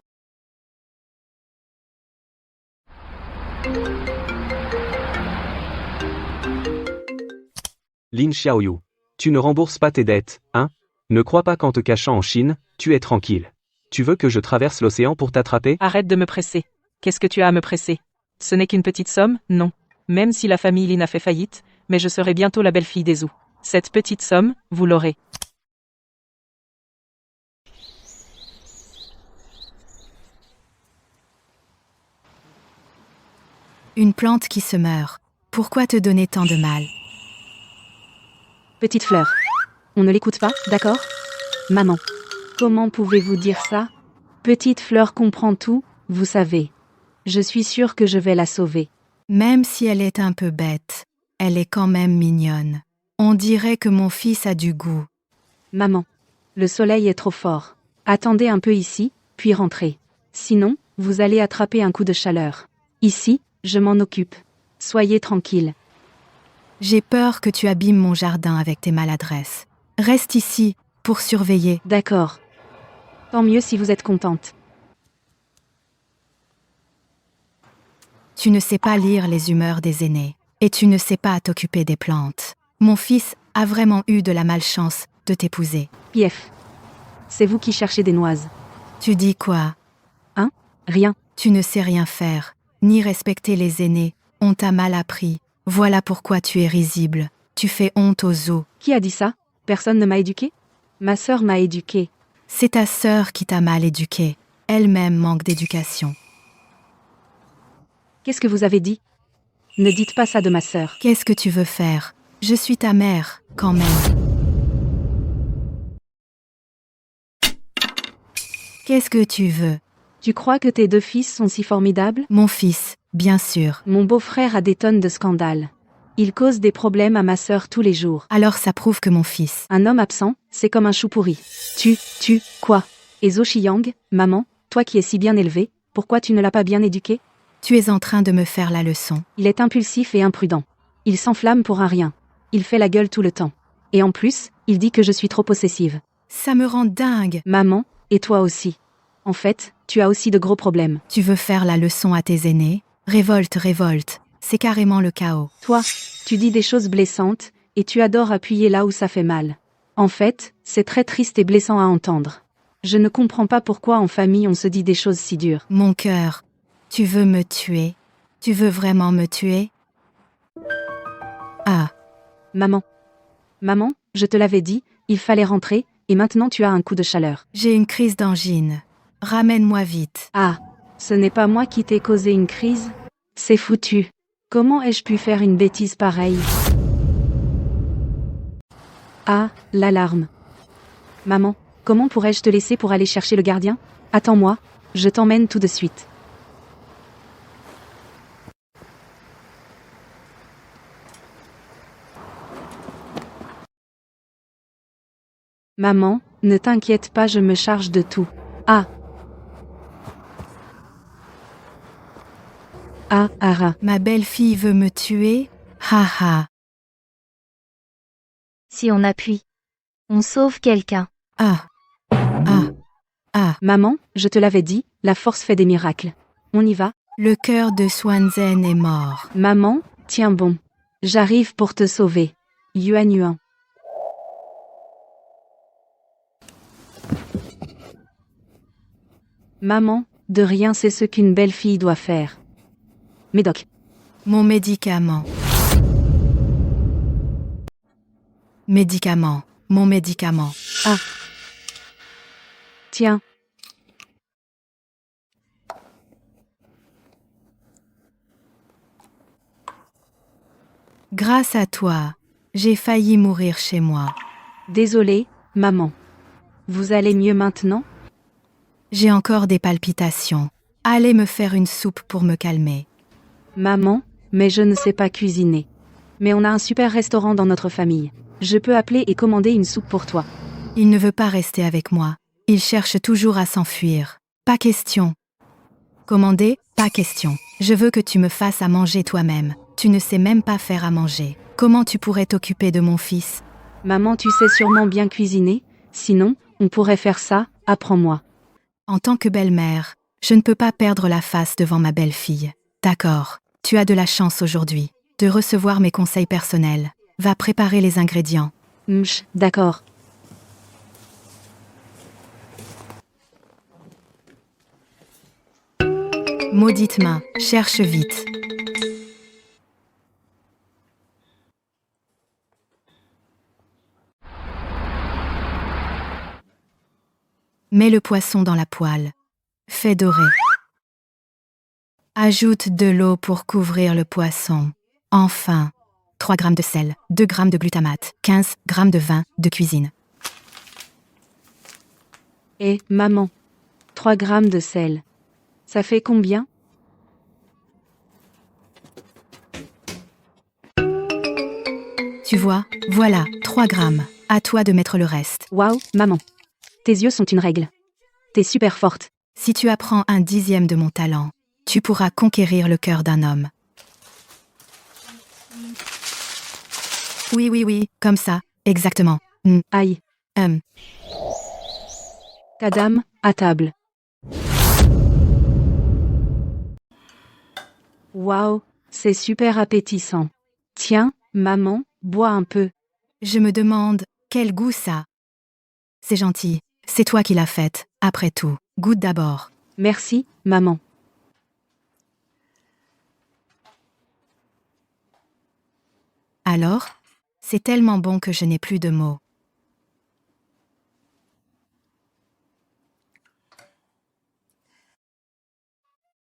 Lin Xiaoyu. Tu ne rembourses pas tes dettes, hein? Ne crois pas qu'en te cachant en Chine, tu es tranquille. Tu veux que je traverse l'océan pour t'attraper? Arrête de me presser. Qu'est-ce que tu as à me presser? Ce n'est qu'une petite somme, non. Même si la famille Lin a fait faillite, mais je serai bientôt la belle-fille des Zhou. Cette petite somme, vous l'aurez. Une plante qui se meurt. Pourquoi te donner tant de mal? Petite fleur. On ne l'écoute pas, d'accord? Maman. Comment pouvez-vous dire ça? Petite fleur comprend tout, vous savez. Je suis sûre que je vais la sauver. Même si elle est un peu bête, elle est quand même mignonne. On dirait que mon fils a du goût. Maman. Le soleil est trop fort. Attendez un peu ici, puis rentrez. Sinon, vous allez attraper un coup de chaleur. Ici, je m'en occupe. Soyez tranquille. J'ai peur que tu abîmes mon jardin avec tes maladresses. Reste ici, pour surveiller. D'accord. Tant mieux si vous êtes contente. Tu ne sais pas lire les humeurs des aînés. Et tu ne sais pas t'occuper des plantes. Mon fils a vraiment eu de la malchance de t'épouser. Pief. C'est vous qui cherchez des noises. Tu dis quoi? Hein? Rien. Tu ne sais rien faire, ni respecter les aînés. On t'a mal appris. Voilà pourquoi tu es risible. Tu fais honte aux Zhou. Qui a dit ça? Personne ne m'a éduqué? Ma sœur m'a éduqué. C'est ta sœur qui t'a mal éduqué. Elle-même manque d'éducation. Qu'est-ce que vous avez dit? Ne dites pas ça de ma sœur. Qu'est-ce que tu veux faire? Je suis ta mère, quand même. Qu'est-ce que tu veux? Tu crois que tes deux fils sont si formidables? Mon fils, bien sûr. Mon beau-frère a des tonnes de scandales. Il cause des problèmes à ma sœur tous les jours. Alors ça prouve que mon fils... Un homme absent, c'est comme un chou pourri. Quoi? Et Zhou Xiang, maman, toi qui es si bien élevée, pourquoi tu ne l'as pas bien éduqué? Tu es en train de me faire la leçon. Il est impulsif et imprudent. Il s'enflamme pour un rien. Il fait la gueule tout le temps. Et en plus, il dit que je suis trop possessive. Ça me rend dingue. Maman, et toi aussi. En fait, tu as aussi de gros problèmes. Tu veux faire la leçon à tes aînés? Révolte, révolte. C'est carrément le chaos. Toi, tu dis des choses blessantes, et tu adores appuyer là où ça fait mal. En fait, c'est très triste et blessant à entendre. Je ne comprends pas pourquoi en famille on se dit des choses si dures. Mon cœur, tu veux me tuer? Tu veux vraiment me tuer? Ah. Maman. Maman, je te l'avais dit, il fallait rentrer, et maintenant tu as un coup de chaleur. J'ai une crise d'angine. Ramène-moi vite. Ah, ce n'est pas moi qui t'ai causé une crise? C'est foutu. Comment ai-je pu faire une bêtise pareille? Ah, l'alarme. Maman, comment pourrais-je te laisser pour aller chercher le gardien? Attends-moi, je t'emmène tout de suite. Maman, ne t'inquiète pas, je me charge de tout. Ah. Ah, Ara. Ma belle-fille veut me tuer? Ha ha. Si on appuie, on sauve quelqu'un. Ah. Ah. Ah. Maman, je te l'avais dit, la force fait des miracles. On y va? Le cœur de Swanzen est mort. Maman, tiens bon. J'arrive pour te sauver. Yuan Yuan. Maman, de rien, c'est ce qu'une belle fille doit faire. Médoc. Mon médicament. Médicament. Mon médicament. Ah. Tiens. Grâce à toi, j'ai failli mourir chez moi. Désolée, maman. Vous allez mieux maintenant? J'ai encore des palpitations. Allez me faire une soupe pour me calmer. Maman, mais je ne sais pas cuisiner. Mais on a un super restaurant dans notre famille. Je peux appeler et commander une soupe pour toi. Il ne veut pas rester avec moi. Il cherche toujours à s'enfuir. Pas question. Commander, pas question. Je veux que tu me fasses à manger toi-même. Tu ne sais même pas faire à manger. Comment tu pourrais t'occuper de mon fils? Maman, tu sais sûrement bien cuisiner. Sinon, on pourrait faire ça, apprends-moi. En tant que belle-mère, je ne peux pas perdre la face devant ma belle-fille. D'accord, tu as de la chance aujourd'hui de recevoir mes conseils personnels. Va préparer les ingrédients. D'accord. Maudite main, cherche vite. Mets le poisson dans la poêle. Fais dorer. Ajoute de l'eau pour couvrir le poisson. Enfin, 3 g de sel, 2 g de glutamate, 15 g de vin de cuisine. Et, maman, 3 grammes de sel. Ça fait combien? Tu vois, voilà, 3 grammes. À toi de mettre le reste. Waouh, maman. Tes yeux sont une règle. T'es super forte. Si tu apprends 1/10 de mon talent, tu pourras conquérir le cœur d'un homme. Oui, comme ça, exactement. Aïe. Ta dame, à table. Waouh, c'est super appétissant. Tiens, maman, bois un peu. Je me demande, quel goût ça? C'est gentil, c'est toi qui l'as faite, après tout. Goûte d'abord. Merci, maman. Alors? C'est tellement bon que je n'ai plus de mots.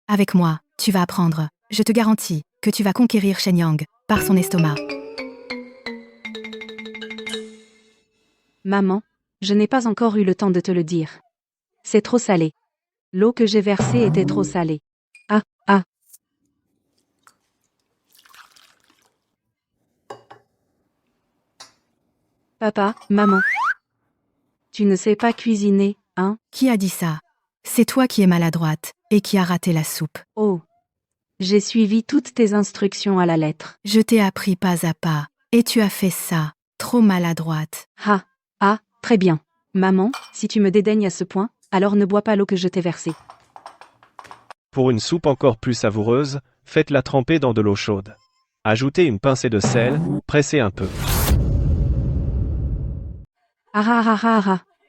Avec moi, tu vas apprendre. Je te garantis que tu vas conquérir Shenyang par son estomac. Maman, je n'ai pas encore eu le temps de te le dire. C'est trop salé. L'eau que j'ai versée était trop salée. Ah. Papa, maman. Tu ne sais pas cuisiner, hein? Qui a dit ça? C'est toi qui es maladroite et qui as raté la soupe. Oh. J'ai suivi toutes tes instructions à la lettre. Je t'ai appris pas à pas, et tu as fait ça, trop maladroite. Très bien. Maman, si tu me dédaignes à ce point, alors ne bois pas l'eau que je t'ai versée. Pour une soupe encore plus savoureuse, faites-la tremper dans de l'eau chaude. Ajoutez une pincée de sel, pressez un peu.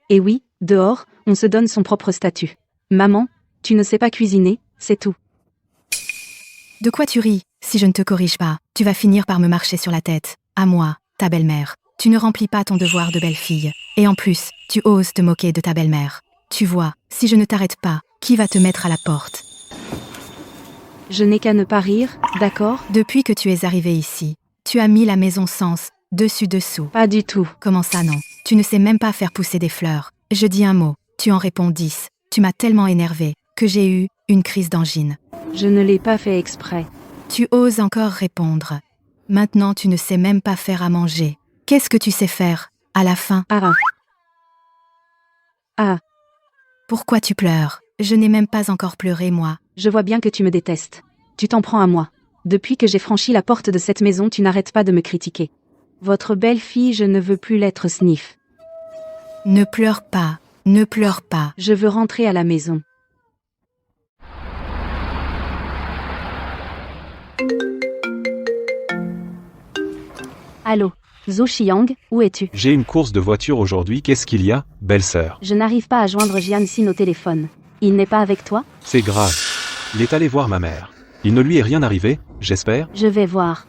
Et oui, dehors, on se donne son propre statut. Maman, tu ne sais pas cuisiner, c'est tout. De quoi tu ris? Si je ne te corrige pas, tu vas finir par me marcher sur la tête. À moi, ta belle-mère. Tu ne remplis pas ton devoir de belle-fille. Et en plus, tu oses te moquer de ta belle-mère. Tu vois, si je ne t'arrête pas, qui va te mettre à la porte? Je n'ai qu'à ne pas rire, d'accord? Depuis que tu es arrivé ici, tu as mis la maison sens, dessus-dessous. Pas du tout. Comment ça non? Tu ne sais même pas faire pousser des fleurs. Je dis un mot, tu en réponds 10. Tu m'as tellement énervé que j'ai eu une crise d'angine. Je ne l'ai pas fait exprès. Tu oses encore répondre. Maintenant tu ne sais même pas faire à manger. Qu'est-ce que tu sais faire, à la fin? Pourquoi tu pleures? Je n'ai même pas encore pleuré, moi. Je vois bien que tu me détestes. Tu t'en prends à moi. Depuis que j'ai franchi la porte de cette maison, tu n'arrêtes pas de me critiquer. Votre belle-fille, je ne veux plus l'être sniff. Ne pleure pas, ne pleure pas. Je veux rentrer à la maison. Allô, Zhou Xiang, où es-tu? J'ai une course de voiture aujourd'hui, qu'est-ce qu'il y a, belle-sœur? Je n'arrive pas à joindre Jianxin au téléphone. Il n'est pas avec toi? C'est grave. Il est allé voir ma mère. Il ne lui est rien arrivé, j'espère? Je vais voir.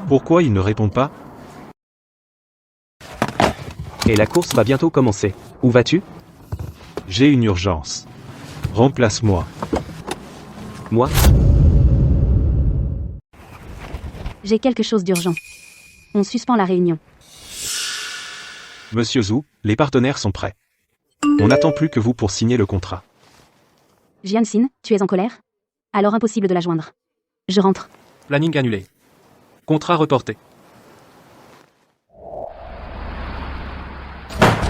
Pourquoi il ne répond pas? Et la course va bientôt commencer. Où vas-tu? J'ai une urgence. Remplace-moi. Moi? J'ai quelque chose d'urgent. On suspend la réunion. Monsieur Zhou, les partenaires sont prêts. On n'attend plus que vous pour signer le contrat. Jianxin, tu es en colère? Alors impossible de la joindre. Je rentre. Planning annulé. Contrat reporté.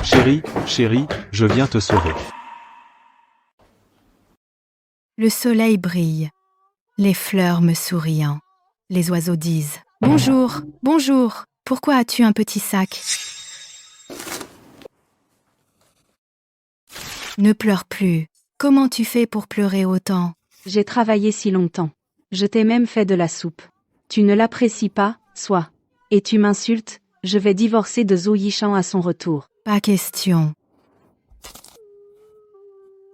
Chérie, je viens te sauver. Le soleil brille. Les fleurs me souriant. Les oiseaux disent « Bonjour, bonjour, pourquoi as-tu un petit sac ?» Ne pleure plus. Comment tu fais pour pleurer autant? J'ai travaillé si longtemps. Je t'ai même fait de la soupe. Tu ne l'apprécies pas, soit. Et tu m'insultes, je vais divorcer de Zhou Yishan à son retour. Pas question.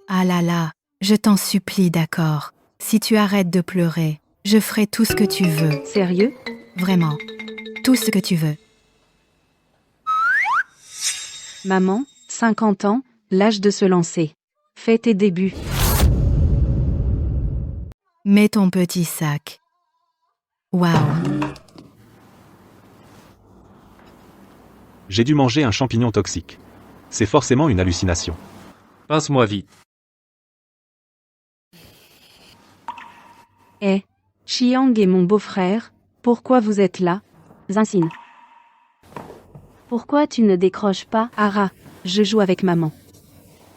Ah là là, je t'en supplie, d'accord. Si tu arrêtes de pleurer, je ferai tout ce que tu veux. Sérieux? Vraiment. Tout ce que tu veux. Maman, 50 ans, l'âge de se lancer. Fais tes débuts. Mets ton petit sac. Waouh. J'ai dû manger un champignon toxique. C'est forcément une hallucination. Pince-moi vite. Eh, Chiang est mon beau-frère, pourquoi vous êtes là? Zinsin. Pourquoi tu ne décroches pas? Ara, je joue avec maman.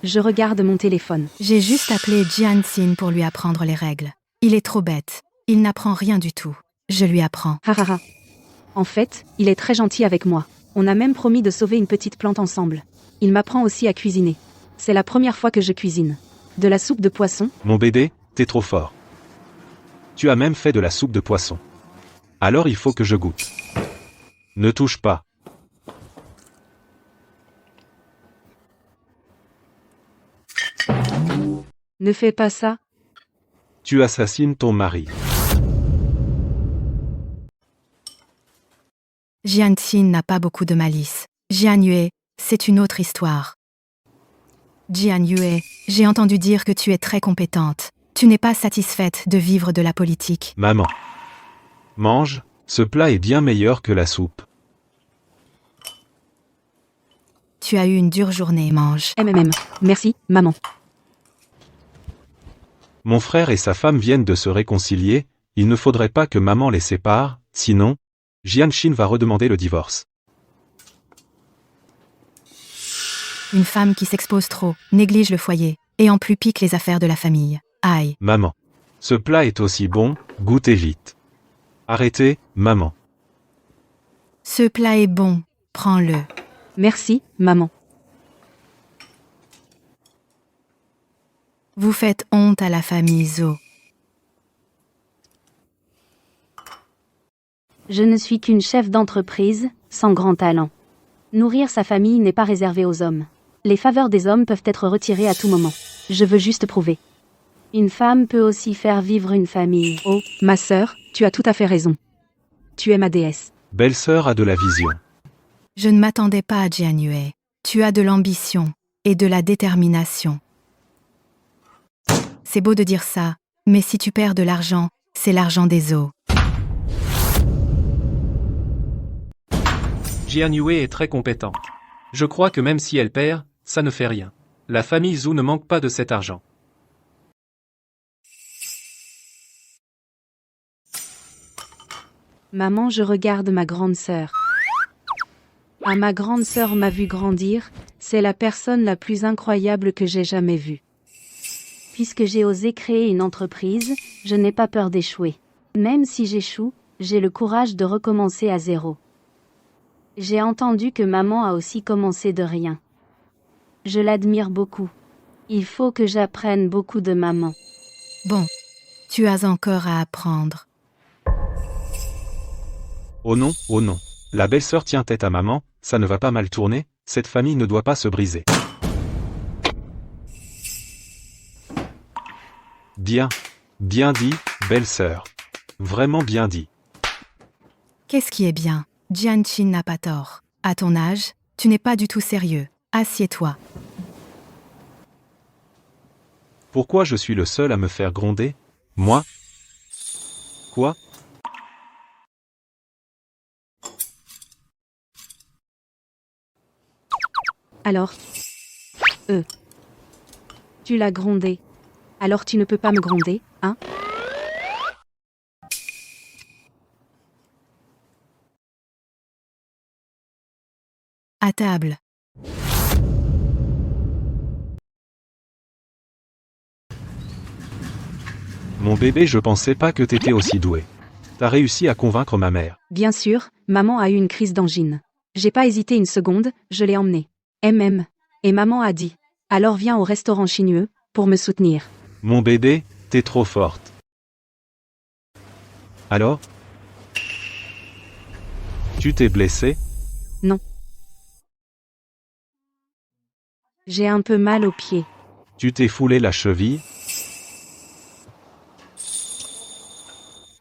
Je regarde mon téléphone. J'ai juste appelé Jianxin pour lui apprendre les règles. Il est trop bête. Il n'apprend rien du tout. Je lui apprends. Harara. En fait, il est très gentil avec moi. On a même promis de sauver une petite plante ensemble. Il m'apprend aussi à cuisiner. C'est la première fois que je cuisine. De la soupe de poisson. Mon bébé, t'es trop fort. Tu as même fait de la soupe de poisson. Alors il faut que je goûte. Ne touche pas. Ne fais pas ça. Tu assassines ton mari. Jianxin n'a pas beaucoup de malice. Jian Yue, c'est une autre histoire. Jian Yue, j'ai entendu dire que tu es très compétente. Tu n'es pas satisfaite de vivre de la politique. Maman. Mange, ce plat est bien meilleur que la soupe. Tu as eu une dure journée, mange. Merci, maman. Mon frère et sa femme viennent de se réconcilier, il ne faudrait pas que maman les sépare, sinon, Jianxin va redemander le divorce. Une femme qui s'expose trop, néglige le foyer, et en plus pique les affaires de la famille. Aïe. Maman. Ce plat est aussi bon, goûtez vite. Arrêtez, maman. Ce plat est bon, prends-le. Merci, maman. Vous faites honte à la famille Zhou. Je ne suis qu'une chef d'entreprise, sans grand talent. Nourrir sa famille n'est pas réservé aux hommes. Les faveurs des hommes peuvent être retirées à tout moment. Je veux juste prouver. Une femme peut aussi faire vivre une famille. Oh, ma sœur, tu as tout à fait raison. Tu es ma déesse. Belle-sœur a de la vision. Je ne m'attendais pas à Jian Yue. Tu as de l'ambition et de la détermination. C'est beau de dire ça, mais si tu perds de l'argent, c'est l'argent des eaux. Jian Yue est très compétente. Je crois que même si elle perd, ça ne fait rien. La famille Zhou ne manque pas de cet argent. Maman, je regarde ma grande sœur. Ah, ma grande sœur m'a vu grandir, c'est la personne la plus incroyable que j'ai jamais vue. Puisque j'ai osé créer une entreprise, je n'ai pas peur d'échouer. Même si j'échoue, j'ai le courage de recommencer à zéro. J'ai entendu que maman a aussi commencé de rien. Je l'admire beaucoup. Il faut que j'apprenne beaucoup de maman. Bon, tu as encore à apprendre. Oh non, oh non. La belle-sœur tient tête à maman, ça ne va pas mal tourner, cette famille ne doit pas se briser. Bien. Bien dit, belle-sœur. Vraiment bien dit. Qu'est-ce qui est bien? Jianxin n'a pas tort. À ton âge, tu n'es pas du tout sérieux. Assieds-toi. Pourquoi je suis le seul à me faire gronder? Moi? Quoi? Alors? Tu l'as grondé. Alors tu ne peux pas me gronder, hein? À table. Mon bébé, je pensais pas que t'étais aussi doué. T'as réussi à convaincre ma mère. Bien sûr, maman a eu une crise d'angine. J'ai pas hésité une seconde, je l'ai emmenée. Et maman a dit. Alors viens au restaurant chinois, pour me soutenir. Mon bébé, t'es trop forte. Alors? Tu t'es blessé? J'ai un peu mal au pied. Tu t'es foulé la cheville?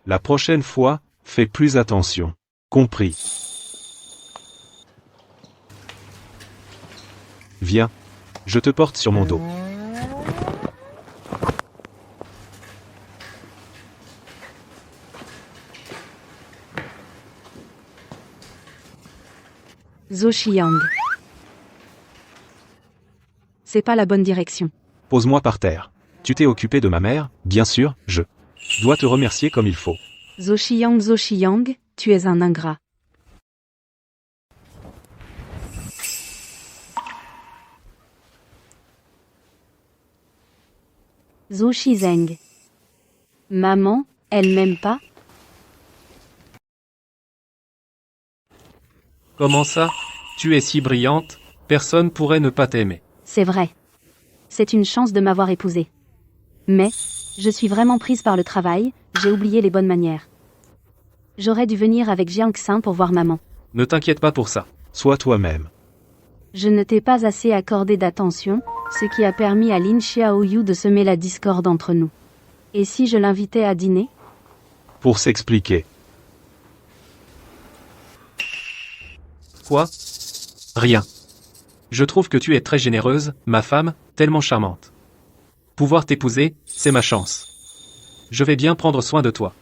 La prochaine fois, fais plus attention. Compris. Viens. Je te porte sur mon dos. Zhou Xiang. C'est pas la bonne direction. Pose-moi par terre. Tu t'es occupé de ma mère, bien sûr, je dois te remercier comme il faut. Zhou Xiang, tu es un ingrat. Zhou Shizeng. Maman, elle m'aime pas? Comment ça? Tu es si brillante, personne pourrait ne pas t'aimer. C'est vrai. C'est une chance de m'avoir épousée. Mais, je suis vraiment prise par le travail, j'ai oublié les bonnes manières. J'aurais dû venir avec Jiang Xin pour voir maman. Ne t'inquiète pas pour ça. Sois toi-même. Je ne t'ai pas assez accordé d'attention, ce qui a permis à Lin Xiaoyu de semer la discorde entre nous. Et si je l'invitais à dîner? Pour s'expliquer. Quoi? Rien. Je trouve que tu es très généreuse, ma femme, tellement charmante. Pouvoir t'épouser, c'est ma chance. Je vais bien prendre soin de toi.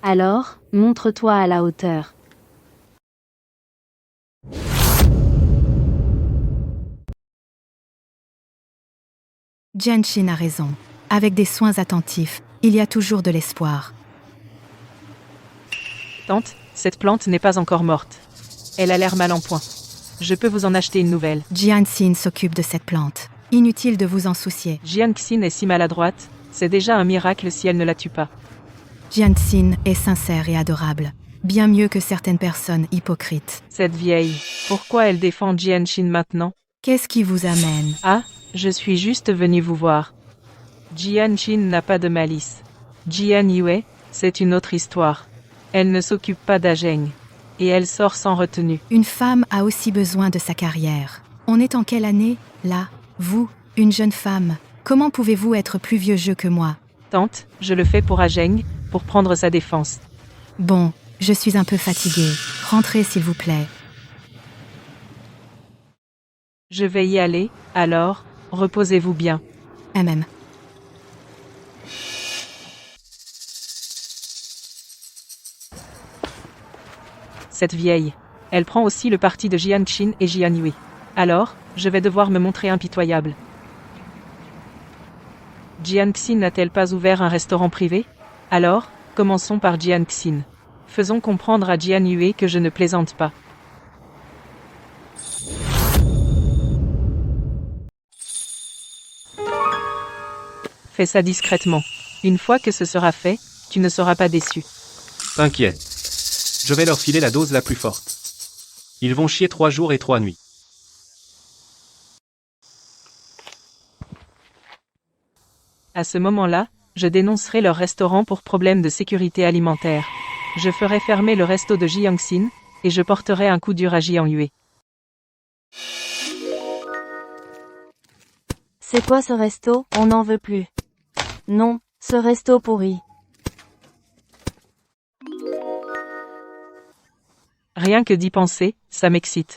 Alors, montre-toi à la hauteur. Jianqin a raison. Avec des soins attentifs, il y a toujours de l'espoir. Tante, cette plante n'est pas encore morte. Elle a l'air mal en point. Je peux vous en acheter une nouvelle. Jianqin s'occupe de cette plante. Inutile de vous en soucier. Jianxin est si maladroite, c'est déjà un miracle si elle ne la tue pas. Jianqin est sincère et adorable. Bien mieux que certaines personnes hypocrites. Cette vieille, pourquoi elle défend Jianqin maintenant? Qu'est-ce qui vous amène? Ah, je suis juste venu vous voir. Jianqin n'a pas de malice. Jian Yue, c'est une autre histoire. Elle ne s'occupe pas d'Azheng. Et elle sort sans retenue. Une femme a aussi besoin de sa carrière. On est en quelle année, là? Vous, une jeune femme. Comment pouvez-vous être plus vieux jeu que moi? Tante, je le fais pour Azheng, pour prendre sa défense. Bon, je suis un peu fatiguée. Rentrez s'il vous plaît. Je vais y aller, alors, reposez-vous bien. MM. Cette vieille. Elle prend aussi le parti de Jianqin et Jian Yue. Alors, je vais devoir me montrer impitoyable. Jianxin n'a-t-elle pas ouvert un restaurant privé? Alors, commençons par Jianxin. Faisons comprendre à Jian Yue que je ne plaisante pas. Fais ça discrètement. Une fois que ce sera fait, tu ne seras pas déçu. T'inquiète. Je vais leur filer la dose la plus forte. Ils vont chier 3 jours et 3 nuits. À ce moment-là, je dénoncerai leur restaurant pour problème de sécurité alimentaire. Je ferai fermer le resto de Jianxin, et je porterai un coup dur à Jian Yue. C'est quoi ce resto? On n'en veut plus. Non, ce resto pourri. Rien que d'y penser, ça m'excite.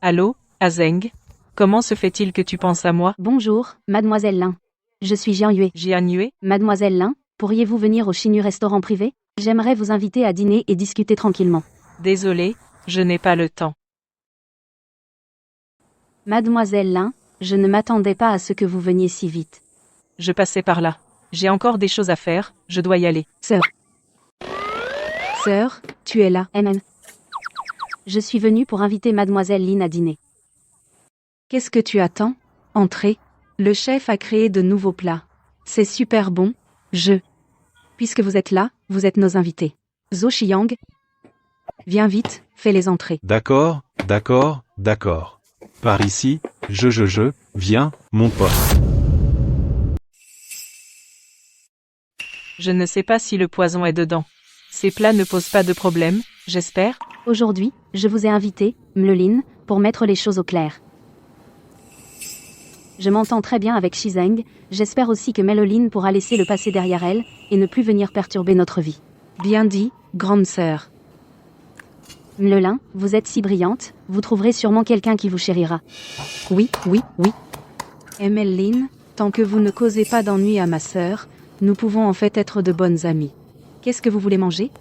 Allô, Azheng? Comment se fait-il que tu penses à moi? Bonjour, mademoiselle Lin. Je suis Jian Yue. Jian Yue? Mademoiselle Lin, pourriez-vous venir au Chinu restaurant privé? J'aimerais vous inviter à dîner et discuter tranquillement. Désolée, je n'ai pas le temps. Mademoiselle Lin, je ne m'attendais pas à ce que vous veniez si vite. Je passais par là. J'ai encore des choses à faire, je dois y aller. Sœur, tu es là. MM. Je suis venue pour inviter mademoiselle Lin à dîner. Qu'est-ce que tu attends? Entrez. Le chef a créé de nouveaux plats. C'est super bon. Puisque vous êtes là, vous êtes nos invités. Zhou Xiang. Viens vite, fais les entrées. D'accord, d'accord, d'accord. Par ici, Viens, mon pote. Je ne sais pas si le poison est dedans. Ces plats ne posent pas de problème, j'espère. Aujourd'hui, je vous ai invité, Mleline, pour mettre les choses au clair. Je m'entends très bien avec Shizeng, j'espère aussi que Meloline pourra laisser le passé derrière elle, et ne plus venir perturber notre vie. Bien dit, grande sœur. Mlelin, vous êtes si brillante, vous trouverez sûrement quelqu'un qui vous chérira. Oui. Emeline, tant que vous ne causez pas d'ennui à ma sœur, nous pouvons en fait être de bonnes amies. Qu'est-ce que vous voulez manger?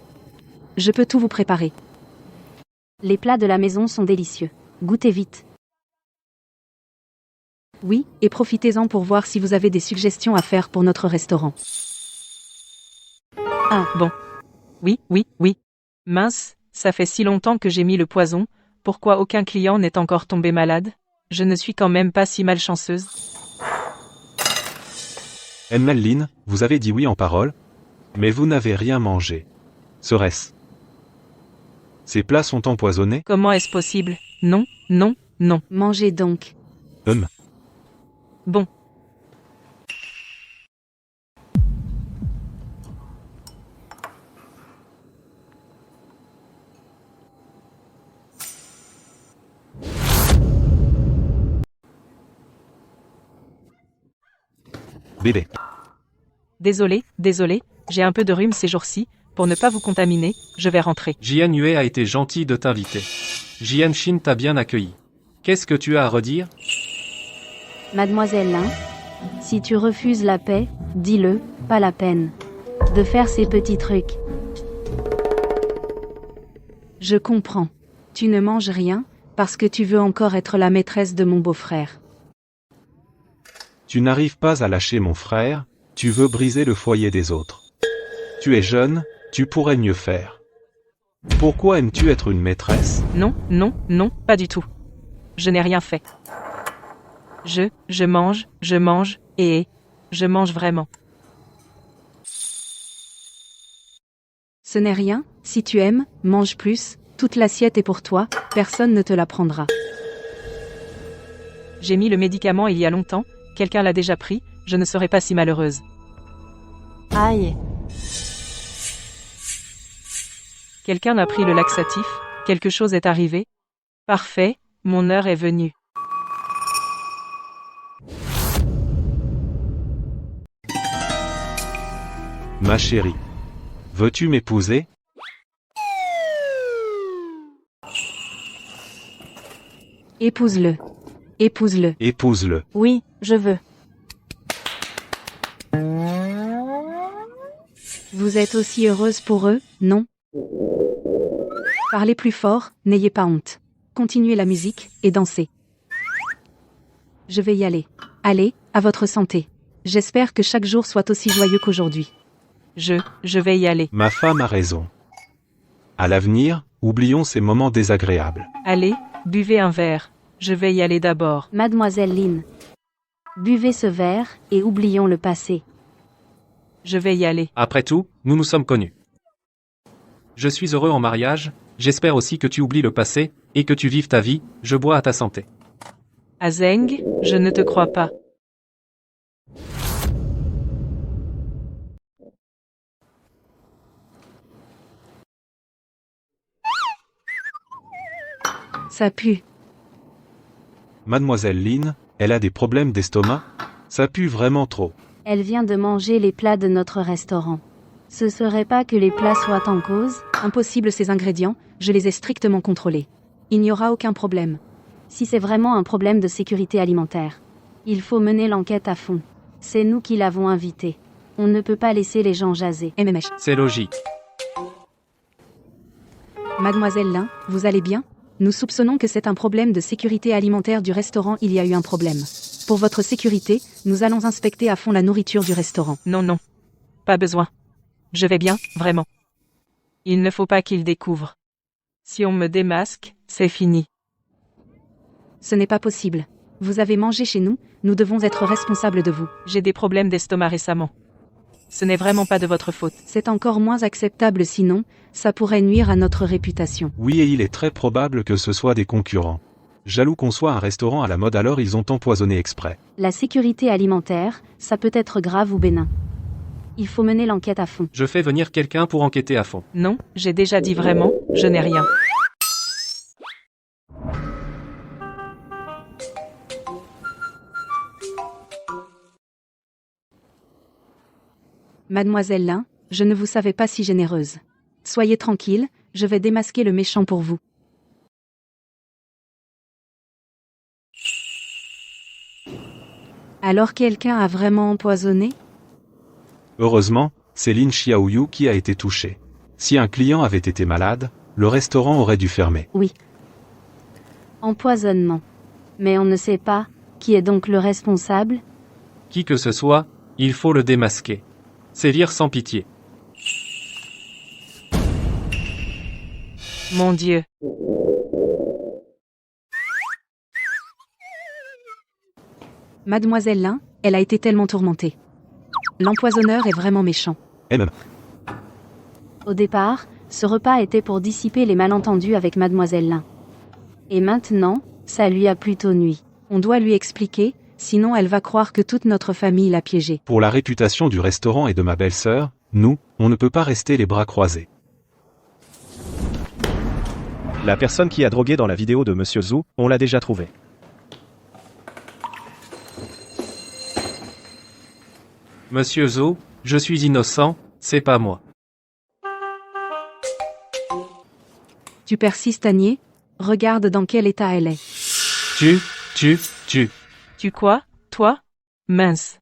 Je peux tout vous préparer. Les plats de la maison sont délicieux. Goûtez vite. Oui, et profitez-en pour voir si vous avez des suggestions à faire pour notre restaurant. Ah, bon. Oui. Mince, ça fait si longtemps que j'ai mis le poison, pourquoi aucun client n'est encore tombé malade? Je ne suis quand même pas si malchanceuse. Emeline, vous avez dit oui en parole, mais vous n'avez rien mangé. Serait-ce? Ces plats sont empoisonnés? Comment est-ce possible? Non. Mangez donc. Bon. Bébé. Désolé, j'ai un peu de rhume ces jours-ci, pour ne pas vous contaminer, je vais rentrer. Jian Yue a été gentil de t'inviter. Jian Shin t'a bien accueilli. Qu'est-ce que tu as à redire? Mademoiselle Lin, si tu refuses la paix, dis-le, pas la peine de faire ces petits trucs. Je comprends. Tu ne manges rien, parce que tu veux encore être la maîtresse de mon beau-frère. Tu n'arrives pas à lâcher mon frère, tu veux briser le foyer des autres. Tu es jeune, tu pourrais mieux faire. Pourquoi aimes-tu être une maîtresse? Non, pas du tout. Je n'ai rien fait. Je mange, et je mange vraiment. Ce n'est rien, si tu aimes, mange plus, toute l'assiette est pour toi, personne ne te la prendra. J'ai mis le médicament il y a longtemps, quelqu'un l'a déjà pris, je ne serai pas si malheureuse. Aïe. Quelqu'un a pris le laxatif, quelque chose est arrivé. Parfait, mon heure est venue. Ma chérie. Veux-tu m'épouser? Épouse-le. Épouse-le. Épouse-le. Oui, je veux. Vous êtes aussi heureuse pour eux, non? Parlez plus fort, n'ayez pas honte. Continuez la musique, et dansez. Je vais y aller. Allez, à votre santé. J'espère que chaque jour soit aussi joyeux qu'aujourd'hui. Je vais y aller. Ma femme a raison. À l'avenir, oublions ces moments désagréables. Allez, buvez un verre. Je vais y aller d'abord. Mademoiselle Lin, buvez ce verre, et oublions le passé. Je vais y aller. Après tout, nous nous sommes connus. Je suis heureux en mariage, j'espère aussi que tu oublies le passé, et que tu vives ta vie, je bois à ta santé. Azeng, je ne te crois pas. Ça pue. Mademoiselle Lin, elle a des problèmes d'estomac? Ça pue vraiment trop. Elle vient de manger les plats de notre restaurant. Ce serait pas que les plats soient en cause? Impossible, ces ingrédients, je les ai strictement contrôlés. Il n'y aura aucun problème. Si c'est vraiment un problème de sécurité alimentaire, il faut mener l'enquête à fond. C'est nous qui l'avons invité. On ne peut pas laisser les gens jaser. MMH. C'est logique. Mademoiselle Lin, vous allez bien? Nous soupçonnons que c'est un problème de sécurité alimentaire du restaurant, il y a eu un problème. Pour votre sécurité, nous allons inspecter à fond la nourriture du restaurant. Non. Pas besoin. Je vais bien, vraiment. Il ne faut pas qu'ils découvrent. Si on me démasque, c'est fini. Ce n'est pas possible. Vous avez mangé chez nous, nous devons être responsables de vous. J'ai des problèmes d'estomac récemment. Ce n'est vraiment pas de votre faute. C'est encore moins acceptable sinon, ça pourrait nuire à notre réputation. Oui, et il est très probable que ce soit des concurrents. Jaloux qu'on soit un restaurant à la mode, alors ils ont empoisonné exprès. La sécurité alimentaire, ça peut être grave ou bénin. Il faut mener l'enquête à fond. Je fais venir quelqu'un pour enquêter à fond. Non, j'ai déjà dit vraiment, je n'ai rien. Mademoiselle Lin, je ne vous savais pas si généreuse. Soyez tranquille, je vais démasquer le méchant pour vous. Alors quelqu'un a vraiment empoisonné? Heureusement, c'est Lin Xiaoyu qui a été touché. Si un client avait été malade, le restaurant aurait dû fermer. Oui. Empoisonnement. Mais on ne sait pas, qui est donc le responsable? Qui que ce soit, il faut le démasquer. Sévir sans pitié. Mon Dieu. Mademoiselle Lin, elle a été tellement tourmentée. L'empoisonneur est vraiment méchant. Et même. Au départ, ce repas était pour dissiper les malentendus avec Mademoiselle Lin. Et maintenant, ça lui a plutôt nui. On doit lui expliquer, sinon elle va croire que toute notre famille l'a piégée. Pour la réputation du restaurant et de ma belle-sœur, nous, on ne peut pas rester les bras croisés. La personne qui a drogué dans la vidéo de Monsieur Zhou, on l'a déjà trouvé. Monsieur Zhou, je suis innocent, c'est pas moi. Tu persistes à nier? Regarde dans quel état elle est. Tu. Tu quoi, toi? Mince.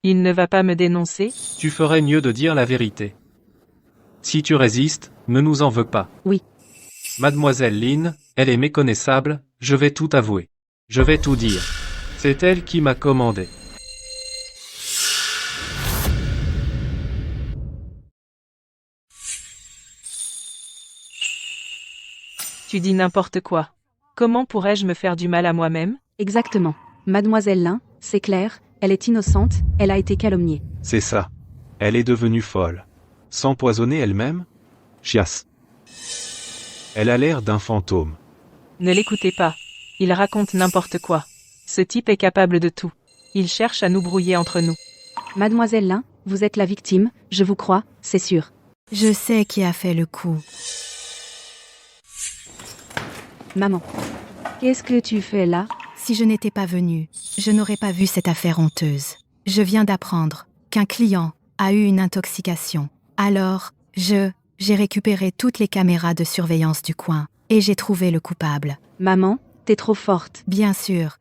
Il ne va pas me dénoncer? Tu ferais mieux de dire la vérité. Si tu résistes, ne nous en veux pas. Oui. Mademoiselle Lin, elle est méconnaissable, je vais tout avouer. Je vais tout dire. C'est elle qui m'a commandé. Tu dis n'importe quoi. Comment pourrais-je me faire du mal à moi-même? Exactement. Mademoiselle Lin, c'est clair, elle est innocente, elle a été calomniée. C'est ça. Elle est devenue folle. S'empoisonner elle-même? Chiasse. Elle a l'air d'un fantôme. Ne l'écoutez pas. Il raconte n'importe quoi. Ce type est capable de tout. Il cherche à nous brouiller entre nous. Mademoiselle Lin, vous êtes la victime, je vous crois, c'est sûr. Je sais qui a fait le coup. Maman. Qu'est-ce que tu fais là? Si je n'étais pas venue, je n'aurais pas vu cette affaire honteuse. Je viens d'apprendre qu'un client a eu une intoxication. Alors, j'ai récupéré toutes les caméras de surveillance du coin, et j'ai trouvé le coupable. Maman, t'es trop forte. Bien sûr.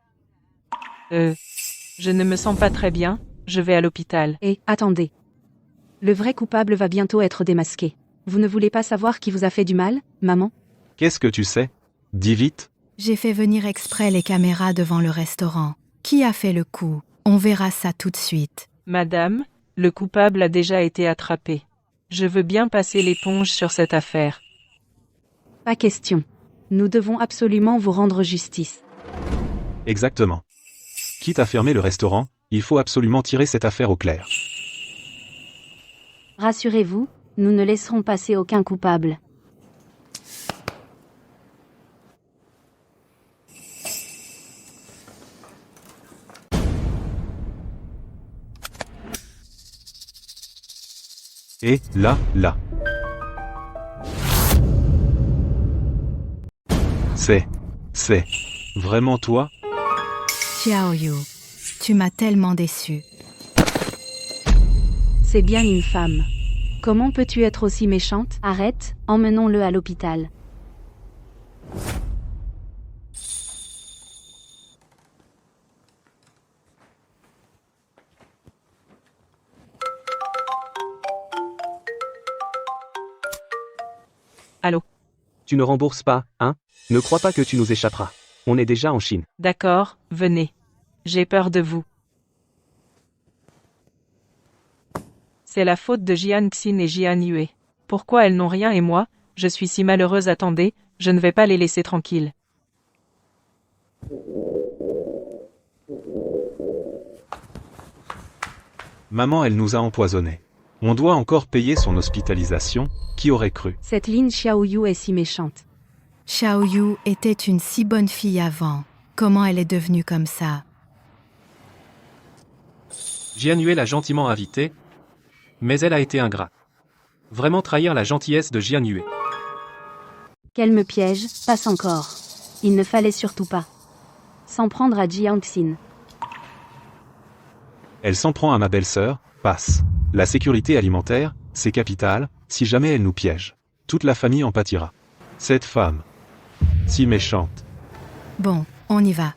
Je ne me sens pas très bien, je vais à l'hôpital. Et, attendez. Le vrai coupable va bientôt être démasqué. Vous ne voulez pas savoir qui vous a fait du mal, maman? Qu'est-ce que tu sais? Dis vite. J'ai fait venir exprès les caméras devant le restaurant. Qui a fait le coup? On verra ça tout de suite. Madame, le coupable a déjà été attrapé. Je veux bien passer l'éponge sur cette affaire. Pas question. Nous devons absolument vous rendre justice. Exactement. Quitte à fermer le restaurant, il faut absolument tirer cette affaire au clair. Rassurez-vous, nous ne laisserons passer aucun coupable. Et, là. C'est vraiment toi? Xiaoyu, tu m'as tellement déçu. C'est bien une femme. Comment peux-tu être aussi méchante? Arrête, emmenons-le à l'hôpital. Allô? Tu ne rembourses pas, hein? Ne crois pas que tu nous échapperas. On est déjà en Chine. D'accord, venez. J'ai peur de vous. C'est la faute de Jian Xin et Jian Yue. Pourquoi elles n'ont rien et moi, je suis si malheureuse? Attendez, je ne vais pas les laisser tranquilles. Maman, elle nous a empoisonnés. On doit encore payer son hospitalisation, qui aurait cru? Cette Lin Xiaoyu est si méchante. Xiaoyu était une si bonne fille avant. Comment elle est devenue comme ça? Jianyue l'a gentiment invitée, mais elle a été ingrate. Vraiment trahir la gentillesse de Jianyue. Qu'elle me piège, passe encore. Il ne fallait surtout pas s'en prendre à Jiangxin. Elle s'en prend à ma belle-sœur, passe. La sécurité alimentaire, c'est capital, si jamais elle nous piège. Toute la famille en pâtira. Cette femme. Si méchante. Bon, on y va.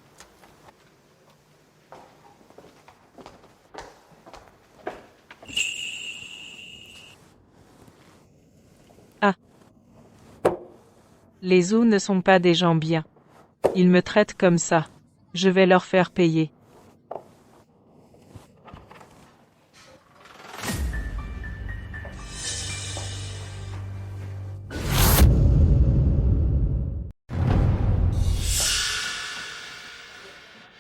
Les Zhou ne sont pas des gens bien. Ils me traitent comme ça. Je vais leur faire payer.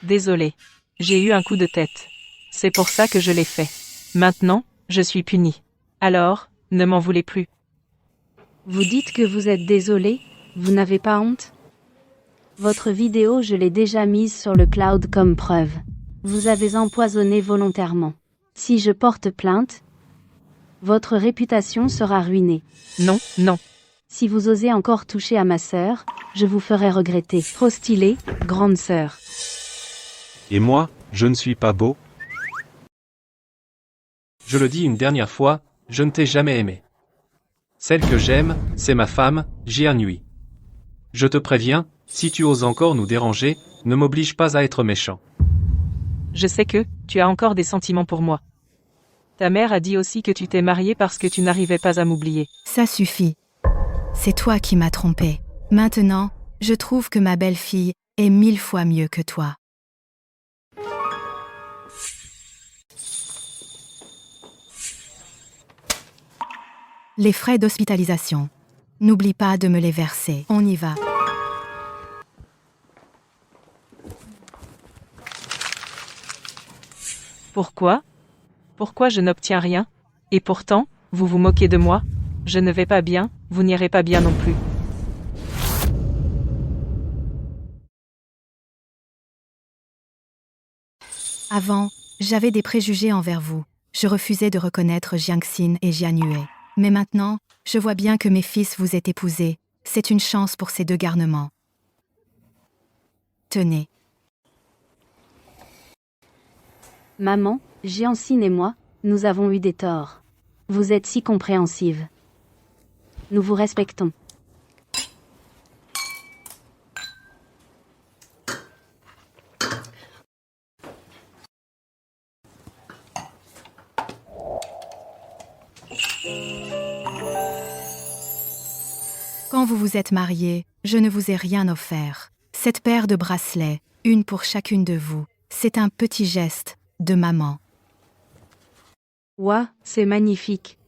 Désolé. J'ai eu un coup de tête. C'est pour ça que je l'ai fait. Maintenant, je suis puni. Alors, ne m'en voulez plus. Vous dites que vous êtes désolé, vous n'avez pas honte? Votre vidéo, je l'ai déjà mise sur le cloud comme preuve. Vous avez empoisonné volontairement. Si je porte plainte, votre réputation sera ruinée. Non, non. Si vous osez encore toucher à ma sœur, je vous ferai regretter. Trop stylé, grande sœur. Et moi, je ne suis pas beau? Je le dis une dernière fois, je ne t'ai jamais aimé. Celle que j'aime, c'est ma femme, Jianyue. Je te préviens, si tu oses encore nous déranger, ne m'oblige pas à être méchant. Je sais que tu as encore des sentiments pour moi. Ta mère a dit aussi que tu t'es marié parce que tu n'arrivais pas à m'oublier. Ça suffit. C'est toi qui m'as trompé. Maintenant, je trouve que ma belle-fille est 1000 fois mieux que toi. Les frais d'hospitalisation. N'oublie pas de me les verser. On y va. Pourquoi? Pourquoi je n'obtiens rien? Et pourtant, vous vous moquez de moi? Je ne vais pas bien, vous n'irez pas bien non plus. Avant, j'avais des préjugés envers vous. Je refusais de reconnaître Jiangxin et Jianyue. Mais maintenant, je vois bien que mes fils vous aient épousés. C'est une chance pour ces deux garnements. Tenez. Maman, Jiangxin et moi, nous avons eu des torts. Vous êtes si compréhensive. Nous vous respectons. Quand vous vous êtes mariés, je ne vous ai rien offert. Cette paire de bracelets, une pour chacune de vous, c'est un petit geste de maman. Ouah, c'est magnifique.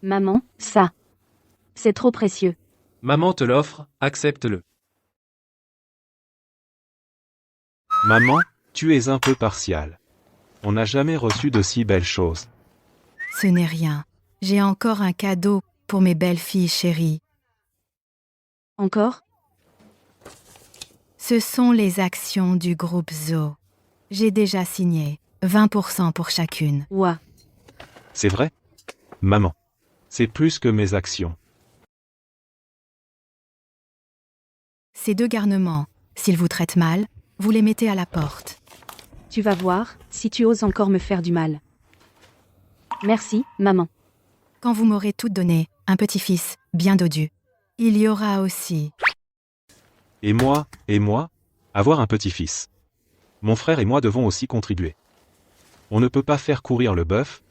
Maman, ça. C'est trop précieux. Maman te l'offre, accepte-le. Maman, tu es un peu partiale. On n'a jamais reçu de si belles choses. Ce n'est rien. J'ai encore un cadeau pour mes belles filles chéries. Encore? Ce sont les actions du groupe Zo. J'ai déjà signé 20% pour chacune. Ouah. C'est vrai? Maman. C'est plus que mes actions. Ces deux garnements, s'ils vous traitent mal, vous les mettez à la porte. Tu vas voir, si tu oses encore me faire du mal. Merci, maman. Quand vous m'aurez tout donné, un petit-fils, bien dodu. Il y aura aussi... Et moi, avoir un petit-fils. Mon frère et moi devons aussi contribuer. On ne peut pas faire courir le bœuf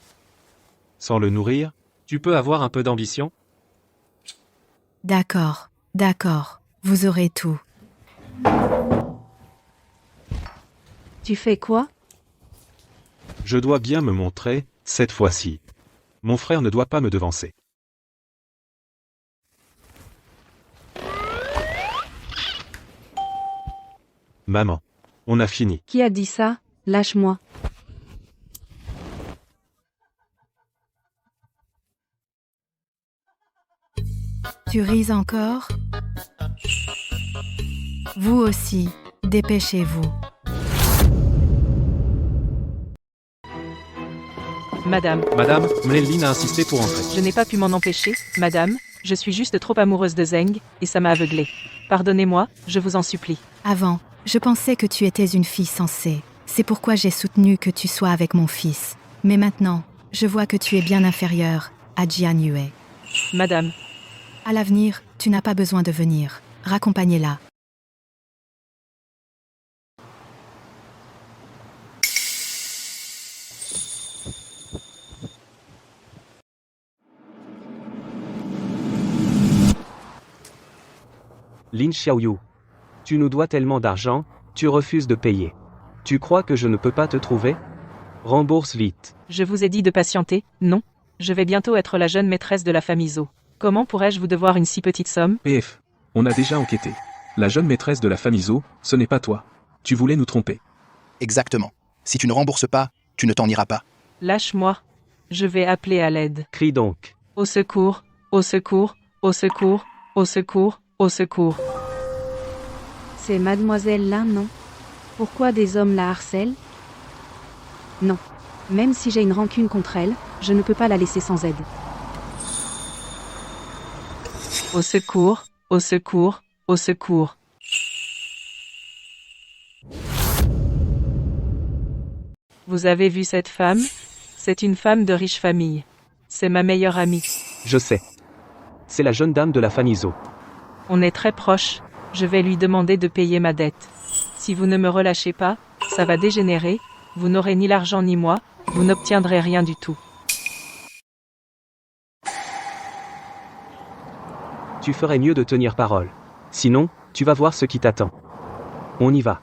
sans le nourrir. Tu peux avoir un peu d'ambition? D'accord, vous aurez tout. Tu fais quoi? Je dois bien me montrer, cette fois-ci. Mon frère ne doit pas me devancer. Maman. On a fini. Qui a dit ça? Lâche-moi. Tu ris encore? Vous aussi, dépêchez-vous. Madame, Madame, Mlelline a insisté pour entrer. je n'ai pas pu m'en empêcher, madame, je suis juste trop amoureuse de Zeng, et ça m'a aveuglée. Pardonnez-moi, je vous en supplie. Avant, je pensais que tu étais une fille sensée. C'est pourquoi j'ai soutenu que tu sois avec mon fils. Mais maintenant, je vois que tu es bien inférieure à Jian Yue. Madame, À l'avenir, tu n'as pas besoin de venir. Raccompagnez-la. Lin Xiaoyu. Tu nous dois tellement d'argent, tu refuses de payer. Tu crois que je ne peux pas te trouver? Rembourse vite. je vous ai dit de patienter, non? Je vais bientôt être la jeune maîtresse de la famille Zhou. Comment pourrais-je vous devoir une si petite somme? PF. On a déjà enquêté. La jeune maîtresse de la famille Zhou, ce n'est pas toi. Tu voulais nous tromper. Exactement. Si tu ne rembourses pas, tu ne t'en iras pas. Lâche-moi. Je vais appeler à l'aide. Crie donc. Au secours, au secours, au secours, au secours, au secours. C'est mademoiselle là, non? Pourquoi des hommes la harcèlent? Non. Même si j'ai une rancune contre elle, je ne peux pas la laisser sans aide. Au secours, au secours, au secours. Vous avez vu cette femme? C'est une femme de riche famille. C'est ma meilleure amie. Je sais. C'est la jeune dame de la famille Zhou. On est très proches. Je vais lui demander de payer ma dette. Si vous ne me relâchez pas, ça va dégénérer. Vous n'aurez ni l'argent ni moi. Vous n'obtiendrez rien du tout. Tu ferais mieux de tenir parole. Sinon, tu vas voir ce qui t'attend. On y va.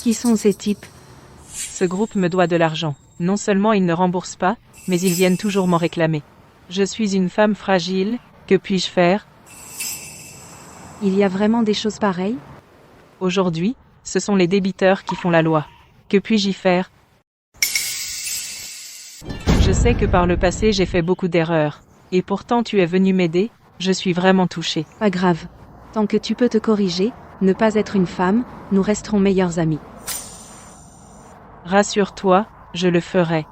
Qui sont ces types? Ce groupe me doit de l'argent. Non seulement ils ne remboursent pas, mais ils viennent toujours m'en réclamer. Je suis une femme fragile, que puis-je faire? Il y a vraiment des choses pareilles? Aujourd'hui, ce sont les débiteurs qui font la loi. Que puis-je y faire? Je sais que par le passé j'ai fait beaucoup d'erreurs. Et pourtant tu es venu m'aider, je suis vraiment touchée. Pas grave. Tant que tu peux te corriger, ne pas être une femme, nous resterons meilleurs amis. Rassure-toi, je le ferai.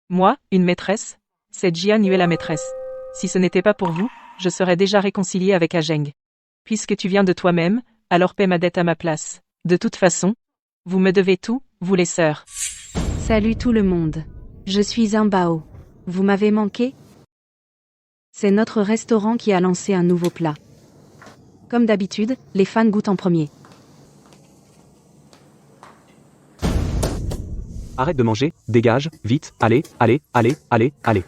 Moi, une maîtresse? C'est Jian Yue la maîtresse. Si ce n'était pas pour vous, je serais déjà réconciliée avec Ageng. Puisque tu viens de toi-même, alors paie ma dette à ma place. De toute façon, vous me devez tout, vous les sœurs. Salut tout le monde. Je suis un Bao. Vous m'avez manqué? C'est notre restaurant qui a lancé un nouveau plat. Comme d'habitude, les fans goûtent en premier. Arrête de manger, dégage, vite, allez, allez, allez, allez, allez.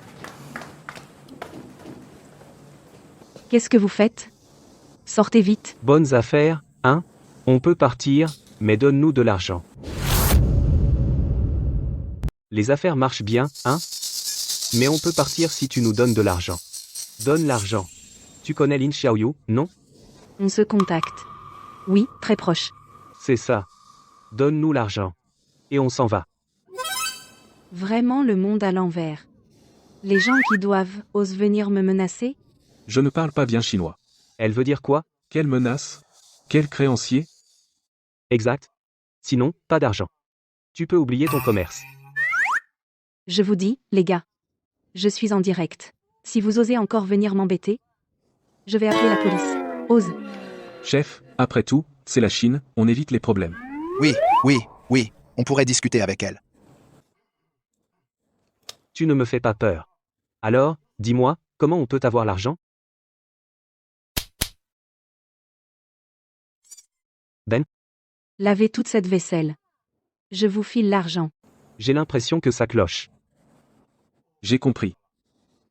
Qu'est-ce que vous faites? Sortez vite. Bonnes affaires, hein? On peut partir, mais donne-nous de l'argent. Les affaires marchent bien, hein? Mais on peut partir si tu nous donnes de l'argent. Donne l'argent. Tu connais Lin Xiaoyu, non? On se contacte. Oui, très proche. C'est ça. Donne-nous l'argent. Et on s'en va. Vraiment le monde à l'envers. Les gens qui doivent osent venir me menacer? Je ne parle pas bien chinois. Elle veut dire quoi? Quelle menace? Quel créancier? Exact. Sinon, pas d'argent. Tu peux oublier ton commerce. Je vous dis, les gars. Je suis en direct. Si vous osez encore venir m'embêter, je vais appeler la police. Ose. Chef, après tout, c'est la Chine, on évite les problèmes. Oui, oui, oui, on pourrait discuter avec elle. Tu ne me fais pas peur. Alors, dis-moi, comment on peut avoir l'argent? Ben? Lavez toute cette vaisselle. Je vous file l'argent. J'ai l'impression que ça cloche. J'ai compris.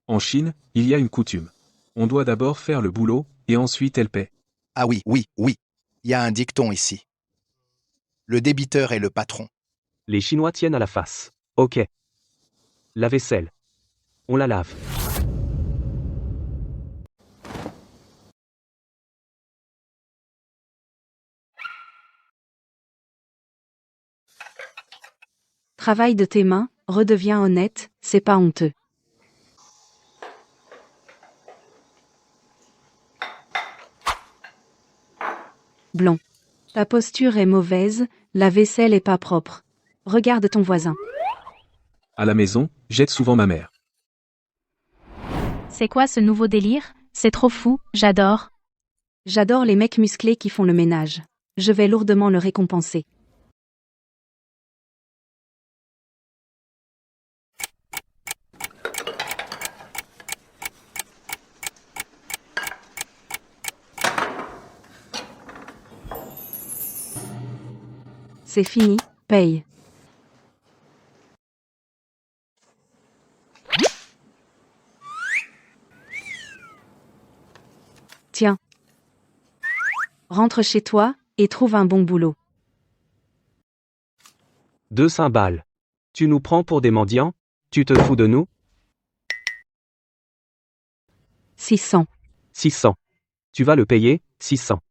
En Chine, il y a une coutume. On doit d'abord faire le boulot, et ensuite elle paie. Ah oui, oui, oui. Il y a un dicton ici. Le débiteur est le patron. Les Chinois tiennent à la face. Ok. La vaisselle. On la lave. Travaille de tes mains, redeviens honnête, c'est pas honteux. Blanc. Ta posture est mauvaise, la vaisselle est pas propre. Regarde ton voisin. À la maison, j'aide souvent ma mère. C'est quoi ce nouveau délire? C'est trop fou, j'adore. J'adore les mecs musclés qui font le ménage. Je vais lourdement le récompenser. C'est fini, paye. Tiens. Rentre chez toi, et trouve un bon boulot. 200 balles. Tu nous prends pour des mendiants? Tu te fous de nous? 600. 600. Tu vas le payer, 600.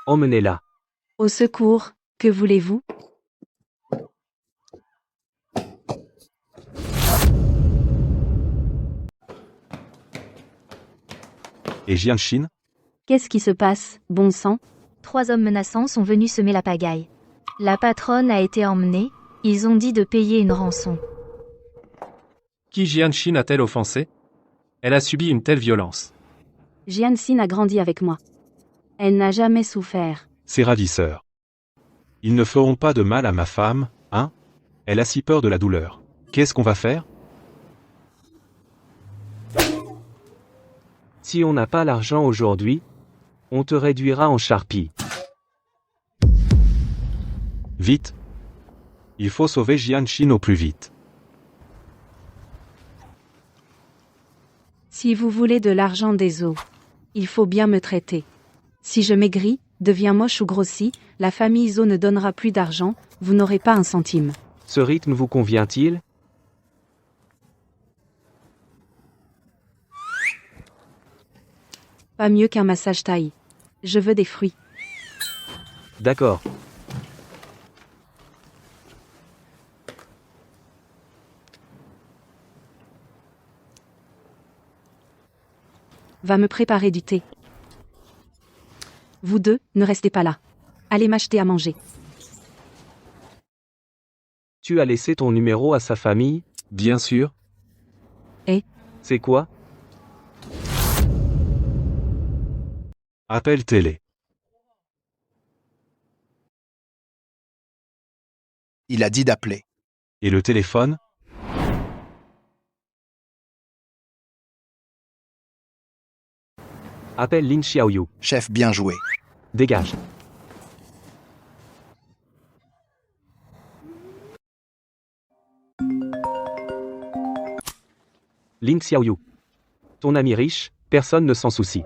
Emmenez-la. Au secours, que voulez-vous? Et Jianshin? Qu'est-ce qui se passe, bon sang? 3 hommes menaçants sont venus semer la pagaille. La patronne a été emmenée, ils ont dit de payer une rançon. Qui Jianshin a-t-elle offensé? Elle a subi une telle violence. Jianxin a grandi avec moi. Elle n'a jamais souffert. Ces ravisseurs. Ils ne feront pas de mal à ma femme, hein? Elle a si peur de la douleur. Qu'est-ce qu'on va faire? Si on n'a pas l'argent aujourd'hui, on te réduira en charpie. Vite. Il faut sauver Jianshin au plus vite. Si vous voulez de l'argent des os, il faut bien me traiter. Si je maigris, deviens moche ou grossis, la famille Zo ne donnera plus d'argent, vous n'aurez pas un centime. Ce rythme vous convient-il? Pas mieux qu'un massage thaï. Je veux des fruits. D'accord. Va me préparer du thé. Vous deux, ne restez pas là. Allez m'acheter à manger. Tu as laissé ton numéro à sa famille? Bien sûr. Et? C'est quoi? Appel télé. Il a dit d'appeler. Et le téléphone? Appelle Lin Xiaoyu. Chef, bien joué. Dégage. Lin Xiaoyu. Ton ami riche, personne ne s'en soucie.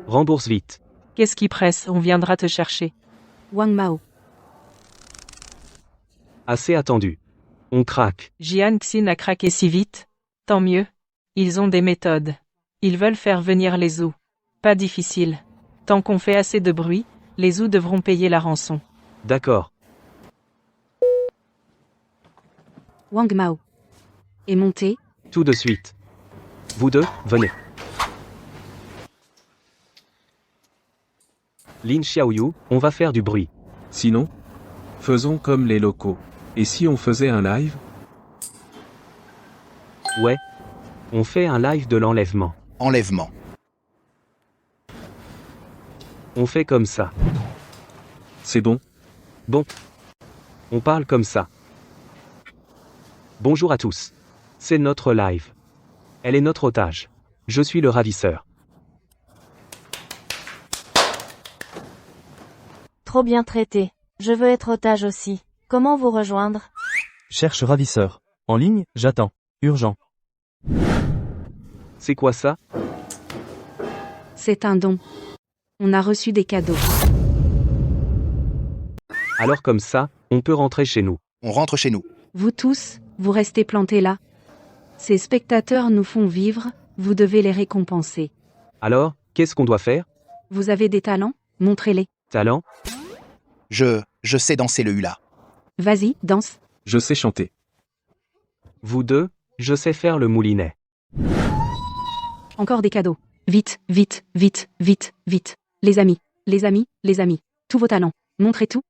Rembourse vite. Qu'est-ce qui presse? On viendra te chercher. Wang Mao. Assez attendu. On craque. Jianxin a craqué si vite. Tant mieux. Ils ont des méthodes. Ils veulent faire venir les Zhou. Pas difficile. Tant qu'on fait assez de bruit, les Zhou devront payer la rançon. D'accord. Wang Mao. Et montez. Tout de suite. Vous deux, venez. Lin Xiaoyu, on va faire du bruit. Sinon, faisons comme les locaux. Et si on faisait un live? Ouais. On fait un live de l'enlèvement. Enlèvement. On fait comme ça. C'est bon? Bon. On parle comme ça. Bonjour à tous. C'est notre live. Elle est notre otage. Je suis le ravisseur. Trop bien traité. Je veux être otage aussi. Comment vous rejoindre? Cherche ravisseur. En ligne, j'attends. Urgent. C'est quoi ça? C'est un don. On a reçu des cadeaux. Alors comme ça, on peut rentrer chez nous. On rentre chez nous. Vous tous, vous restez plantés là. Ces spectateurs nous font vivre, vous devez les récompenser. Alors, qu'est-ce qu'on doit faire? Vous avez des talents? Montrez-les. Talent? Je sais danser le hula. Vas-y, danse. Je sais chanter. Vous deux, je sais faire le moulinet. Encore des cadeaux. Vite, vite, vite, vite, vite. Les amis, les amis, les amis. Tous vos talents. Montrez tout.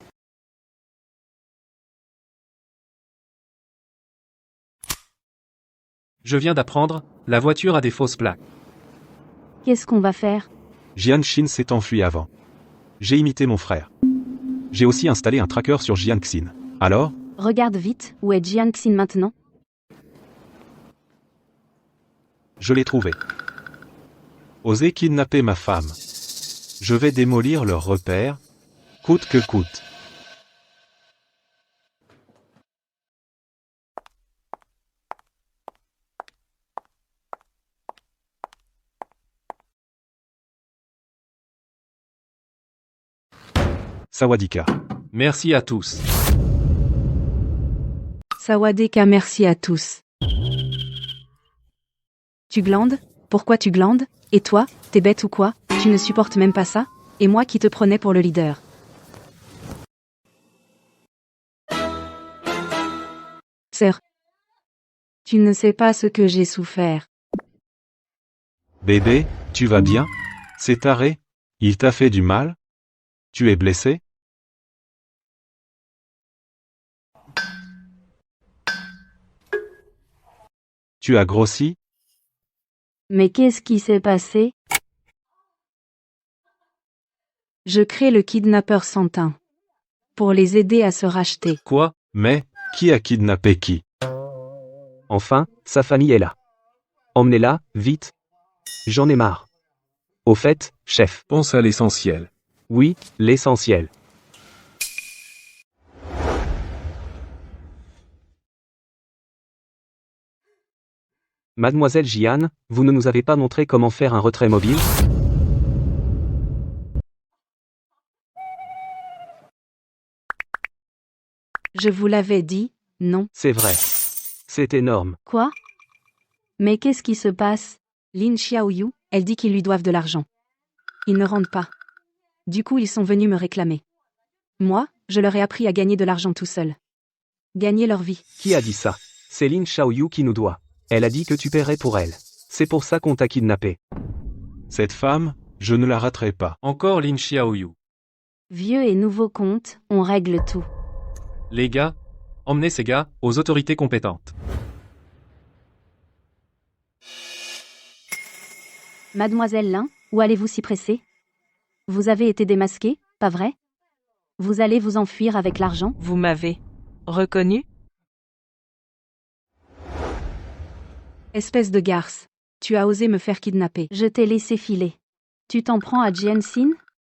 Je viens d'apprendre, la voiture a des fausses plaques. Qu'est-ce qu'on va faire? Jianxin s'est enfui avant. J'ai imité mon frère. J'ai aussi installé un tracker sur Jianxin. Alors, Regarde vite, où est Jianxin maintenant? je l'ai trouvé. Osez kidnapper ma femme. Je vais démolir leur repère, coûte que coûte. Sawadika. Merci à tous. Sawadeka, merci à tous. Tu glandes? Pourquoi tu glandes? Et toi, t'es bête ou quoi? Tu ne supportes même pas ça? Et moi qui te prenais pour le leader. Sœur. Tu ne sais pas ce que j'ai souffert. Bébé, tu vas bien? C'est taré? Il t'a fait du mal? Tu es blessé? Tu as grossi? Mais qu'est-ce qui s'est passé? Je crée le kidnappeur sans teint. Pour les aider à se racheter. Quoi? Mais, qui a kidnappé qui? Enfin, sa famille est là. Emmenez-la, vite. J'en ai marre. Au fait, chef. Pense à l'essentiel. Oui, l'essentiel. Mademoiselle Jian, vous ne nous avez pas montré comment faire un retrait mobile? Je vous l'avais dit, non. C'est vrai. C'est énorme. Quoi? Mais qu'est-ce qui se passe? Lin Xiaoyu, elle dit qu'ils lui doivent de l'argent. Ils ne rendent pas. Du coup, ils sont venus me réclamer. Moi, je leur ai appris à gagner de l'argent tout seul. Gagner leur vie. Qui a dit ça? C'est Lin Xiaoyu qui nous doit. Elle a dit que tu paierais pour elle. C'est pour ça qu'on t'a kidnappé. Cette femme, je ne la raterai pas. Encore Lin Xiaoyu. Vieux et nouveau compte, on règle tout. Les gars, emmenez ces gars aux autorités compétentes. Mademoiselle Lin, où allez-vous s'y presser? Vous avez été démasqué, pas vrai? Vous allez vous enfuir avec l'argent? Vous m'avez reconnu? Espèce de garce. Tu as osé me faire kidnapper. Je t'ai laissé filer. Tu t'en prends à Jianxin?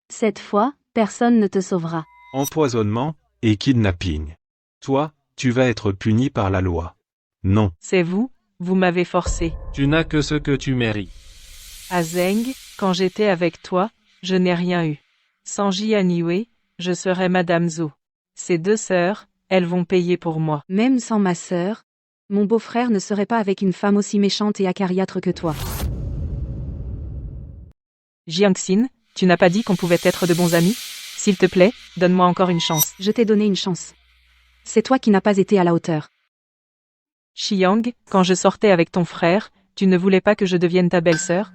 Cette fois, personne ne te sauvera. Empoisonnement et kidnapping. Toi, tu vas être puni par la loi. Non. C'est vous m'avez forcé. Tu n'as que ce que tu mérites. À Zeng, quand j'étais avec toi, je n'ai rien eu. Sans Jian Yue, je serais Madame Zhou. Ces deux sœurs, elles vont payer pour moi. Même sans ma sœur, mon beau-frère ne serait pas avec une femme aussi méchante et acariâtre que toi. Jianxin, tu n'as pas dit qu'on pouvait être de bons amis? S'il te plaît, donne-moi encore une chance. Je t'ai donné une chance. C'est toi qui n'as pas été à la hauteur. Xiang, quand je sortais avec ton frère, tu ne voulais pas que je devienne ta belle-sœur?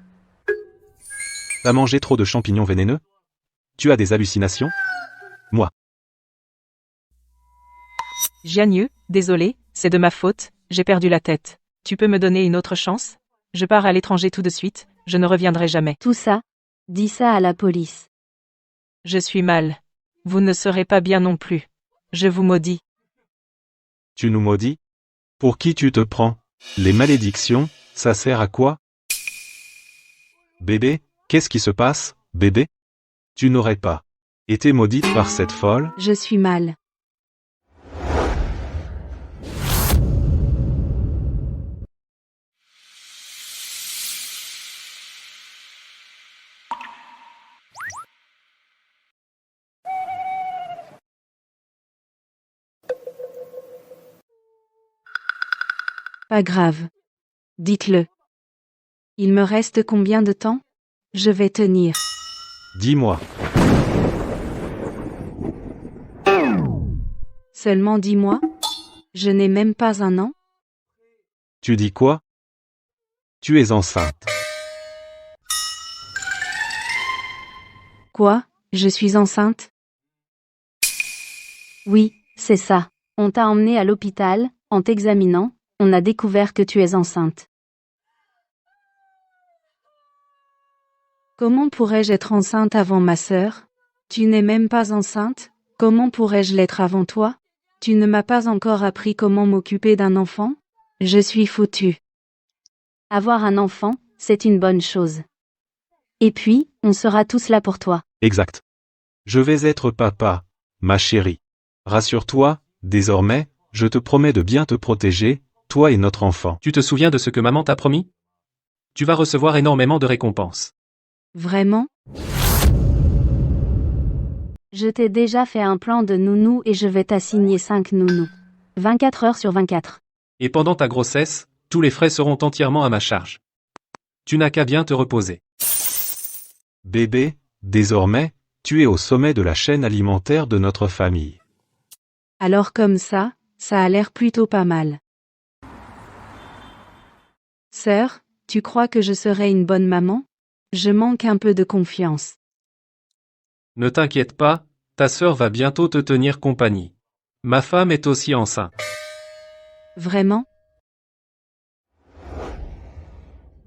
T'as mangé trop de champignons vénéneux? Tu as des hallucinations? Moi. Jian, désolé, c'est de ma faute, j'ai perdu la tête. Tu peux me donner une autre chance? Je pars à l'étranger tout de suite, je ne reviendrai jamais. Tout ça? Dis ça à la police. Je suis mal. Vous ne serez pas bien non plus. Je vous maudis. Tu nous maudis? Pour qui tu te prends? Les malédictions, ça sert à quoi? Bébé, qu'est-ce qui se passe, bébé? Tu n'aurais pas été maudite par cette folle? Je suis mal. Pas grave. Dites-le. Il me reste combien de temps? Je vais tenir. Seulement 10 mois? Je n'ai même pas un an? Tu dis quoi? Tu es enceinte. Quoi? Je suis enceinte? Oui, c'est ça. On t'a emmené à l'hôpital, en t'examinant, on a découvert que tu es enceinte. Comment pourrais-je être enceinte avant ma sœur? Tu n'es même pas enceinte? Comment pourrais-je l'être avant toi? Tu ne m'as pas encore appris comment m'occuper d'un enfant? Je suis foutue. Avoir un enfant, c'est une bonne chose. Et puis, on sera tous là pour toi. Exact. Je vais être papa, ma chérie. Rassure-toi, désormais, je te promets de bien te protéger, toi et notre enfant. Tu te souviens de ce que maman t'a promis? Tu vas recevoir énormément de récompenses. Vraiment? Je t'ai déjà fait un plan de nounou et je vais t'assigner 5 nounous. 24 heures sur 24. Et pendant ta grossesse, tous les frais seront entièrement à ma charge. Tu n'as qu'à bien te reposer. Bébé, désormais, tu es au sommet de la chaîne alimentaire de notre famille. Alors comme ça a l'air plutôt pas mal. Sœur, tu crois que je serai une bonne maman? Je manque un peu de confiance. Ne t'inquiète pas, ta sœur va bientôt te tenir compagnie. Ma femme est aussi enceinte. Vraiment?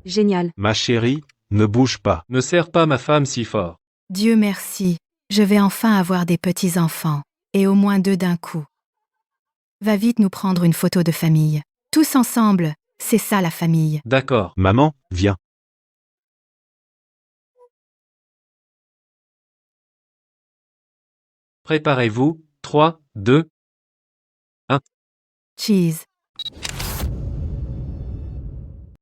Génial. Ma chérie, ne bouge pas. Ne serre pas ma femme si fort. Dieu merci, je vais enfin avoir des petits-enfants, et au moins 2 d'un coup. Va vite nous prendre une photo de famille. Tous ensemble, c'est ça la famille. D'accord. Maman, viens. Préparez-vous, 3, 2, 1. Cheese.